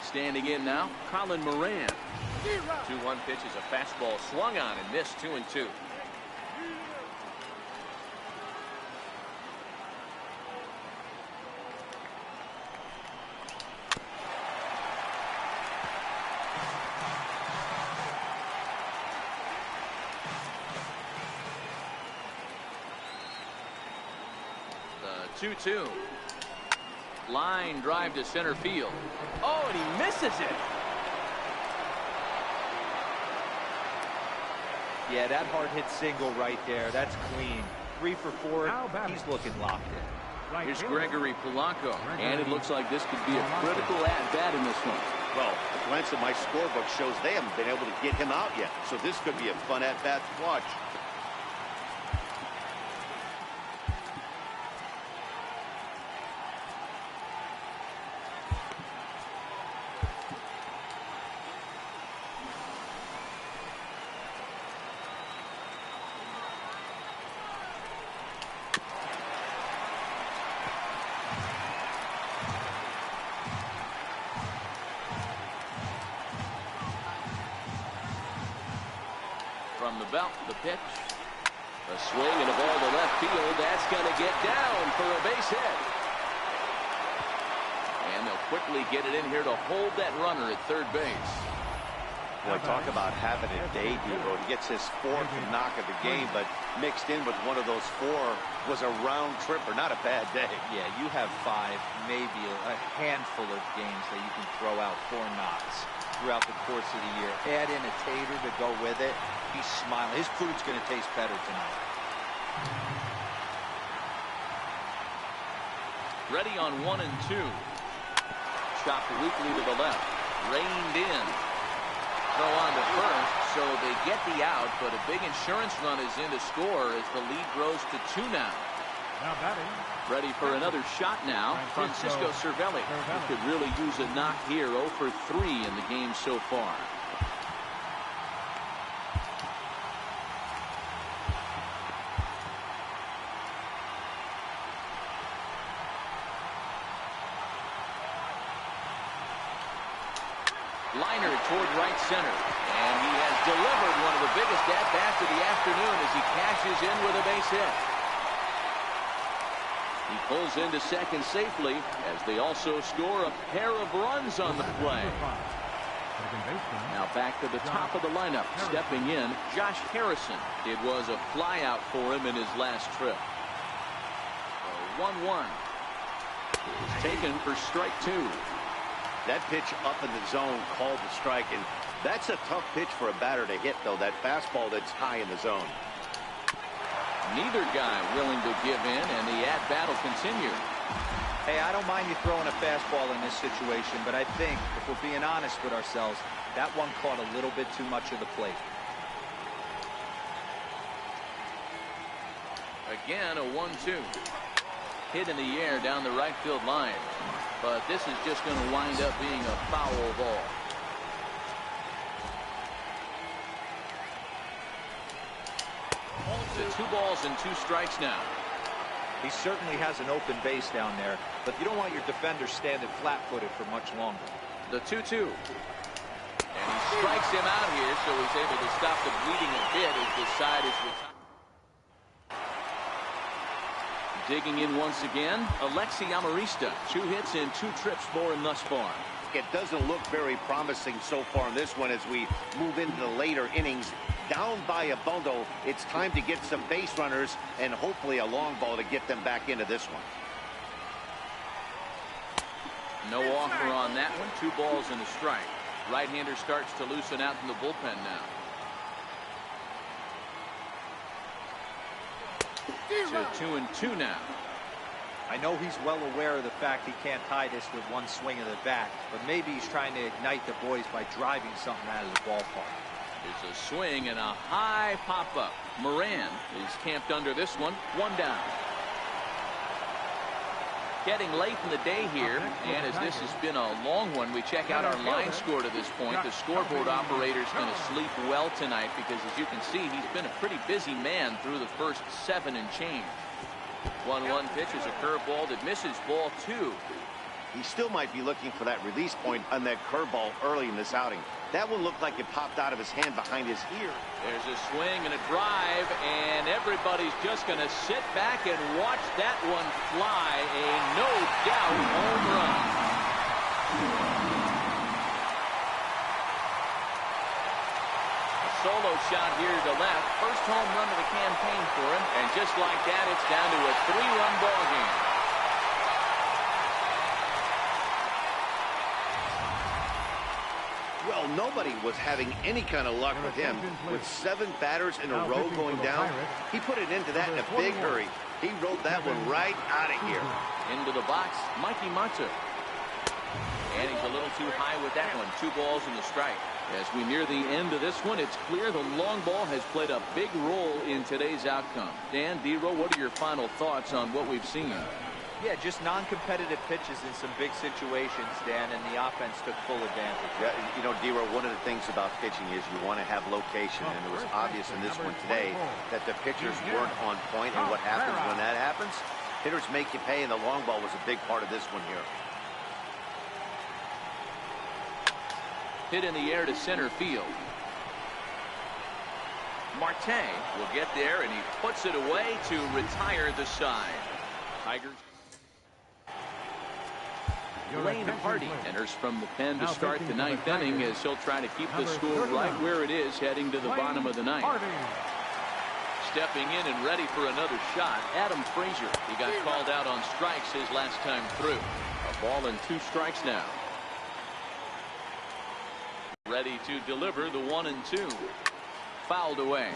Standing in now, Colin Moran. 2-1 pitch is a fastball swung on and missed. 2-2. The 2-2. Line drive to center field. Oh, and he misses it. Yeah, that hard hit single right there. That's clean. 3 for 4. He's looking locked in. Here's Gregory Polanco, and it looks like this could be a critical at-bat in this one. Well, a glance at my scorebook shows they haven't been able to get him out yet, so this could be a fun at-bat to watch. From the belt, the pitch. A swing and a ball to left field. That's going to get down for a base hit. And they'll quickly get it in here to hold that runner at third base. Boy, talk about having a day, Devo. He gets his fourth knock of the game, but mixed in with one of those four was a round tripper. Not a bad day. Yeah, you have 5, maybe a handful of games that you can throw out 4 knocks throughout the course of the year. Add in a tater to go with it. He's smiling. His food's going to taste better tonight. Ready on 1 and 2. Chopped weakly to the left. Reined in. Throw on to first, so they get the out, but a big insurance run is in to score as the lead grows to 2 now. Now batting. Ready for another shot now. Francisco Cervelli. He could really use a knock here. 0 for 3 in the game so far. Liner toward right center, and he has delivered one of the biggest at-bats of the afternoon as he cashes in with a base hit. He pulls into second safely as they also score a pair of runs on the play. Now back to the top of the lineup, stepping in, Josh Harrison. It was a flyout for him in his last trip. 1-1 is taken for strike 2. That pitch up in the zone called the strike, and that's a tough pitch for a batter to hit, though, that fastball that's high in the zone. Neither guy willing to give in, and the at-bat will continue. Hey, I don't mind you throwing a fastball in this situation, but I think, if we're being honest with ourselves, that one caught a little bit too much of the plate. Again, a 1-2. Hit in the air down the right field line. But this is just going to wind up being a foul ball. To 2 balls and 2 strikes now. He certainly has an open base down there, but you don't want your defender standing flat-footed for much longer. The 2-2. And he strikes him out here, so he's able to stop the bleeding a bit as the side is retired. Digging in once again, Alexi Amarista. 2 hits and 2 trips for him thus far. It doesn't look very promising so far in this one as we move into the later innings. Down by a bundle, it's time to get some base runners and hopefully a long ball to get them back into this one. No offer on that one. 2 balls and a strike. Right-hander starts to loosen out in the bullpen now. To 2-2 now. I know he's well aware of the fact he can't tie this with one swing of the bat, but maybe he's trying to ignite the boys by driving something out of the ballpark. There's a swing and a high pop-up. Moran is camped under this one. 1 down. Getting late in the day here, and as this has been a long one, we check out our line score to this point. The scoreboard operator's going to sleep well tonight because, as you can see, he's been a pretty busy man through the first 7 and change. 1-1 pitch is a curveball that misses, ball 2. He still might be looking for that release point on that curveball early in this outing. That one looked like it popped out of his hand behind his ear. There's a swing and a drive, and everybody's just going to sit back and watch that one fly. A no-doubt home run. A solo shot here to left. First home run of the campaign for him, and just like that, it's down to a 3-run ball game. Well, nobody was having any kind of luck with him. With 7 batters in a row going down, he put it into that in a big hurry. He rolled that one right out of here. Into the box, Mikey Munter. And he's a little too high with that one. 2 balls and a strike. As we near the end of this one, it's clear the long ball has played a big role in today's outcome. Dan, D-Row, what are your final thoughts on what we've seen? Yeah, just non-competitive pitches in some big situations, Dan, and the offense took full advantage. Yeah, you know, D-Row, one of the things about pitching is you want to have location, and it was obvious in this one today that the pitchers weren't on point, and what happens when that happens? Hitters make you pay, and the long ball was a big part of this one here. Hit in the air to center field. Marte will get there, and he puts it away to retire the side. Tigers. Lane Hardy enters from the pen to start the 9th inning as he'll try to keep the score right where it is heading to the bottom of the 9th. Stepping in and ready for another shot, Adam Frazier. He got called out on strikes his last time through. A ball and 2 strikes now. Ready to deliver the 1-2. Fouled away.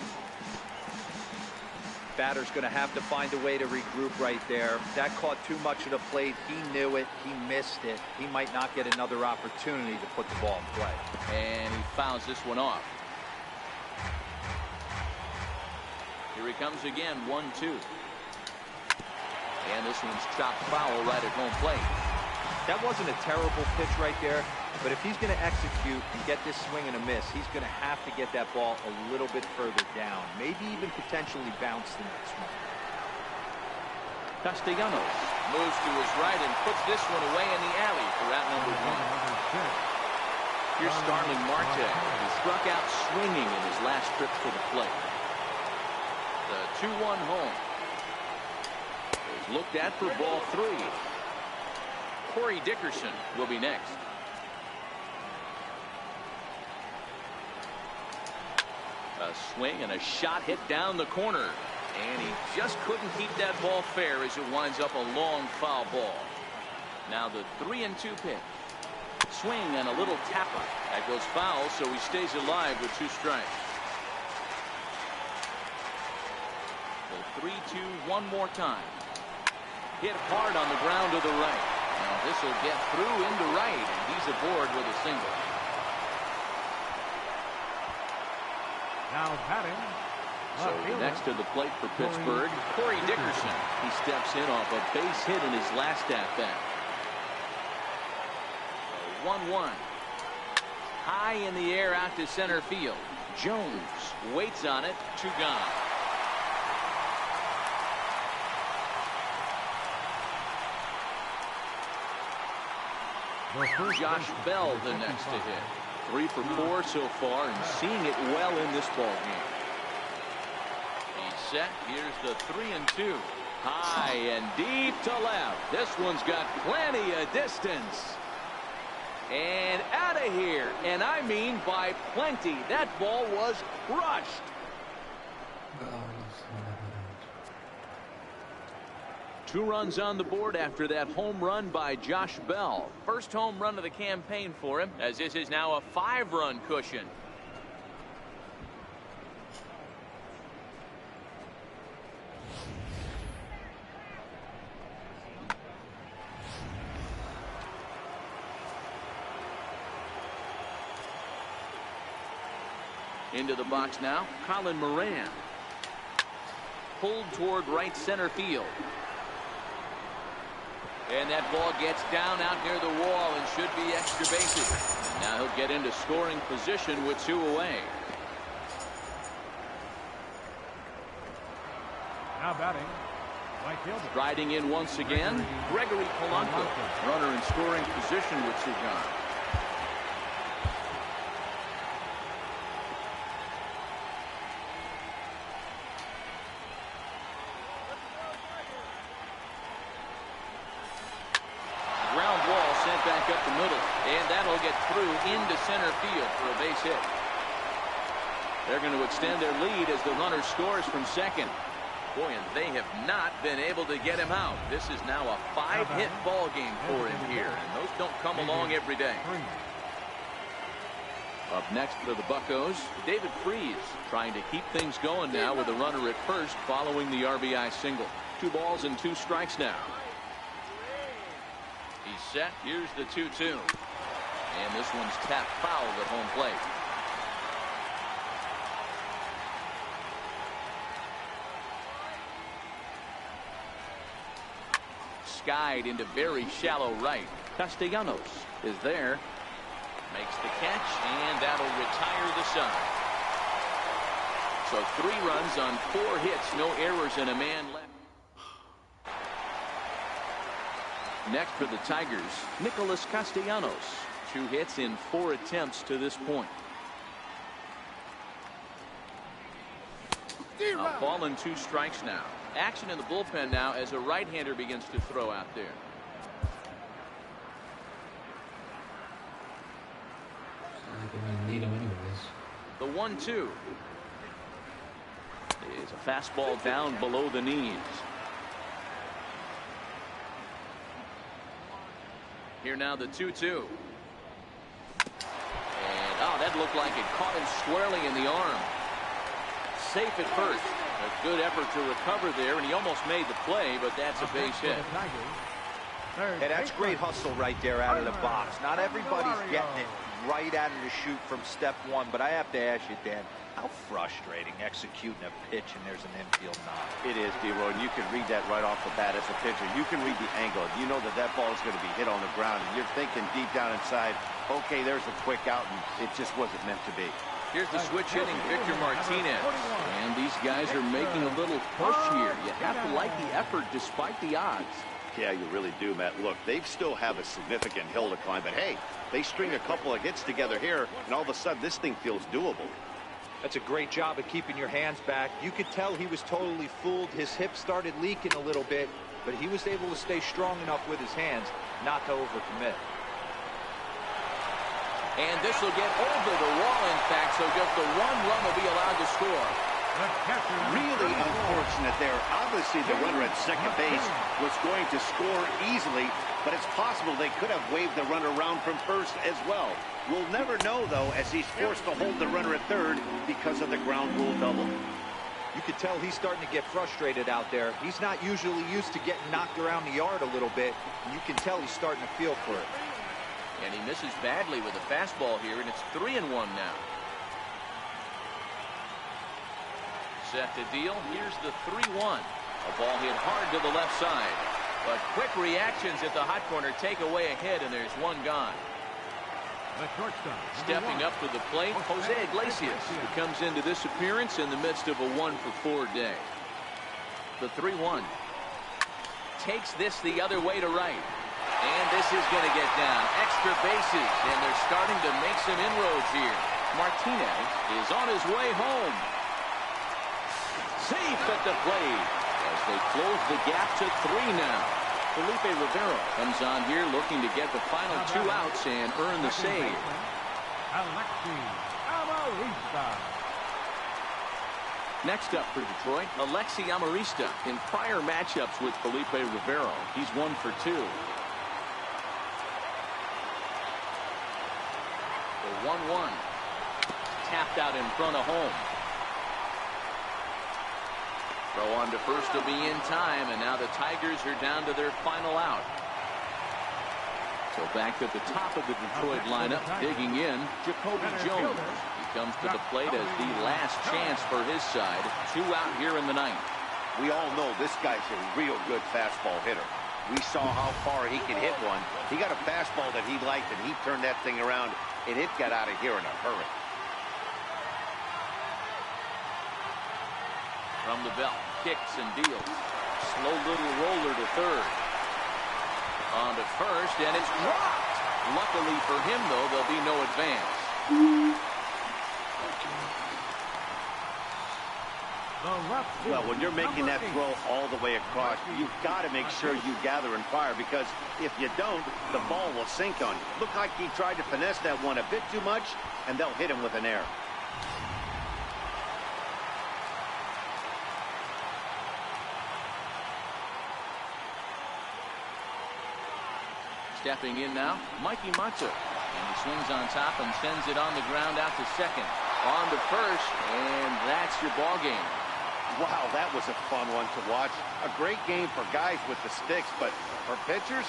Batter's going to have to find a way to regroup right there. That caught too much of the plate. He knew it. He missed it. He might not get another opportunity to put the ball in play. And he fouls this one off. Here he comes again, 1-2. And this one's chopped foul right at home plate. That wasn't a terrible pitch right there, but if he's going to execute and get this swing and a miss, he's going to have to get that ball a little bit further down, maybe even potentially bounce the next one. Castellanos moves to his right and puts this one away in the alley for out number 1. Here's Starling Marte, who struck out swinging in his last trip to the plate. The 2-1 home is looked at for ball 3. Corey Dickerson will be next. A swing and a shot hit down the corner. And he just couldn't keep that ball fair as it winds up a long foul ball. Now the 3-2 pitch. Swing and a little tapper. That goes foul, so he stays alive with 2 strikes. The 3-2 one more time. Hit hard on the ground to the right. Now this will get through into right, and he's aboard with a single. Now batting. So next to the plate for Pittsburgh, Corey Dickerson. He steps in off a base hit in his last at-bat. 1-1. High in the air out to center field. Jones waits on it. 2 gone. Josh Bell the next to hit. 3 for 4 so far and seeing it well in this ball game. He's set. Here's the 3-2. High and deep to left. This one's got plenty of distance. And out of here. And I mean by plenty. That ball was crushed. 2 runs on the board after that home run by Josh Bell. First home run of the campaign for him, as this is now a 5-run cushion. Into the box now, Colin Moran. Pulled toward right center field. And that ball gets down out near the wall and should be extra bases. And now he'll get into scoring position with 2 away. Now batting. Right fielder. Riding in once again, Gregory Polanco. Runner in scoring position with 2 gone. Back up the middle, and that'll get through into center field for a base hit. They're going to extend their lead as the runner scores from second. Boy, and they have not been able to get him out. This is now a 5-hit ball game for him here, and those don't come along every day. Up next for the Buccos, David Freese trying to keep things going now with a runner at first following the RBI single. 2 balls and 2 strikes now. He's set. Here's the 2-2. And this one's tapped foul at home plate. Skied into very shallow right. Castellanos is there. Makes the catch, and that'll retire the side. So 3 runs on 4 hits, no errors, and a man left. Next for the Tigers, Nicholas Castellanos. 2 hits in 4 attempts to this point. A ball and 2 strikes now. Action in the bullpen now as a right-hander begins to throw out there. I need him anyways. The 1-2 is a fastball down below the knees. Here now the 2-2. And that looked like it caught him squarely in the arm. Safe at first. A good effort to recover there, and he almost made the play, but that's a base hit. Hey, that's great hustle right there out of the box. Not everybody's getting it right out of the chute from step 1, but I have to ask you, Dan, how frustrating executing a pitch and there's an infield knock. It is, D-Roy, and you can read that right off the bat as a pitcher. You can read the angle. You know that that ball is going to be hit on the ground, and you're thinking deep down inside, okay, there's a quick out, and it just wasn't meant to be. Here's the switch hitting Victor Martinez. And these guys are making a little push here. You have to like the effort despite the odds. Yeah, you really do, Matt. Look, they still have a significant hill to climb, but hey, they string a couple of hits together here, and all of a sudden this thing feels doable. That's a great job of keeping your hands back. You could tell he was totally fooled. His hip started leaking a little bit, but he was able to stay strong enough with his hands not to overcommit. And this will get over the wall, in fact, so just the 1 run will be allowed to score. Really unfortunate there. Obviously, the runner at second base was going to score easily, but it's possible they could have waved the runner around from first as well. We'll never know, though, as he's forced to hold the runner at third because of the ground rule double. You could tell he's starting to get frustrated out there. He's not usually used to getting knocked around the yard a little bit, and you can tell he's starting to feel for it. And he misses badly with a fastball here, and it's 3-1 now. Set to deal. Here's the 3-1. A ball hit hard to the left side. But quick reactions at the hot corner take away a hit, and there's 1 gone. Stepping up to the plate, Jose Iglesias, who comes into this appearance in the midst of a 1-for-4 day. The 3-1. Takes this the other way to right. And this is going to get down. Extra bases, and they're starting to make some inroads here. Martinez is on his way home. Safe at the plate as they close the gap to 3 now. Felipe Rivero comes on here looking to get the final 2 outs and earn the save. Next up for Detroit, Alexi Amarista. In prior matchups with Felipe Rivero, he's 1 for 2. The 1-1. Tapped out in front of home. Throw on to first will be in time, and now the Tigers are down to their final out. So back at the top of the Detroit lineup, digging in, Jacoby Jones. He comes to the plate as the last chance for his side. 2 out here in the 9th. We all know this guy's a real good fastball hitter. We saw how far he could hit one. He got a fastball that he liked, and he turned that thing around, and it got out of here in a hurry. From the belt, kicks and deals. Slow little roller to third. On to first, and it's dropped. Luckily for him, though, there'll be no advance. Well, when you're making that throw all the way across, you've got to make sure you gather and fire, because if you don't, the ball will sink on you. Looked like he tried to finesse that one a bit too much, and they'll hit him with an error. Stepping in now, Mikey Matzo. And he swings on top and sends it on the ground out to second. On to first, and that's your ball game. Wow, that was a fun one to watch. A great game for guys with the sticks, but for pitchers,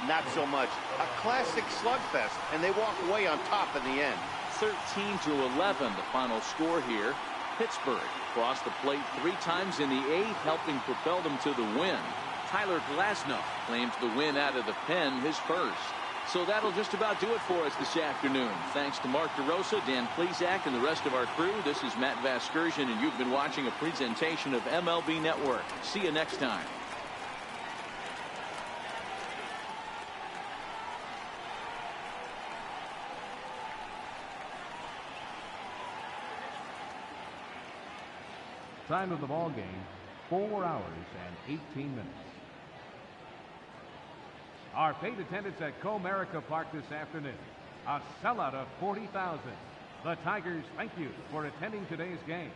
not so much. A classic slugfest, and they walk away on top in the end. 13-11, the final score here. Pittsburgh crossed the plate 3 times in the 8th, helping propel them to the win. Tyler Glasnow claims the win out of the pen, his first. So that'll just about do it for us this afternoon. Thanks to Mark DeRosa, Dan Plesac, and the rest of our crew. This is Matt Vasgersian, and you've been watching a presentation of MLB Network. See you next time. Time of the ball game, 4 hours and 18 minutes. Our paid attendance at Comerica Park this afternoon, a sellout of 40,000. The Tigers thank you for attending today's game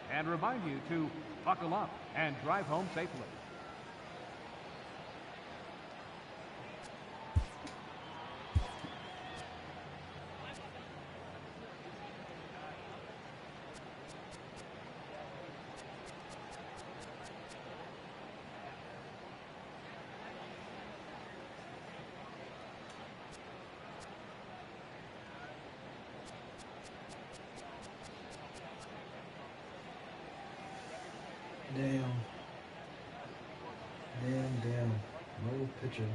and remind you to buckle up and drive home safely. Damn. No pitcher.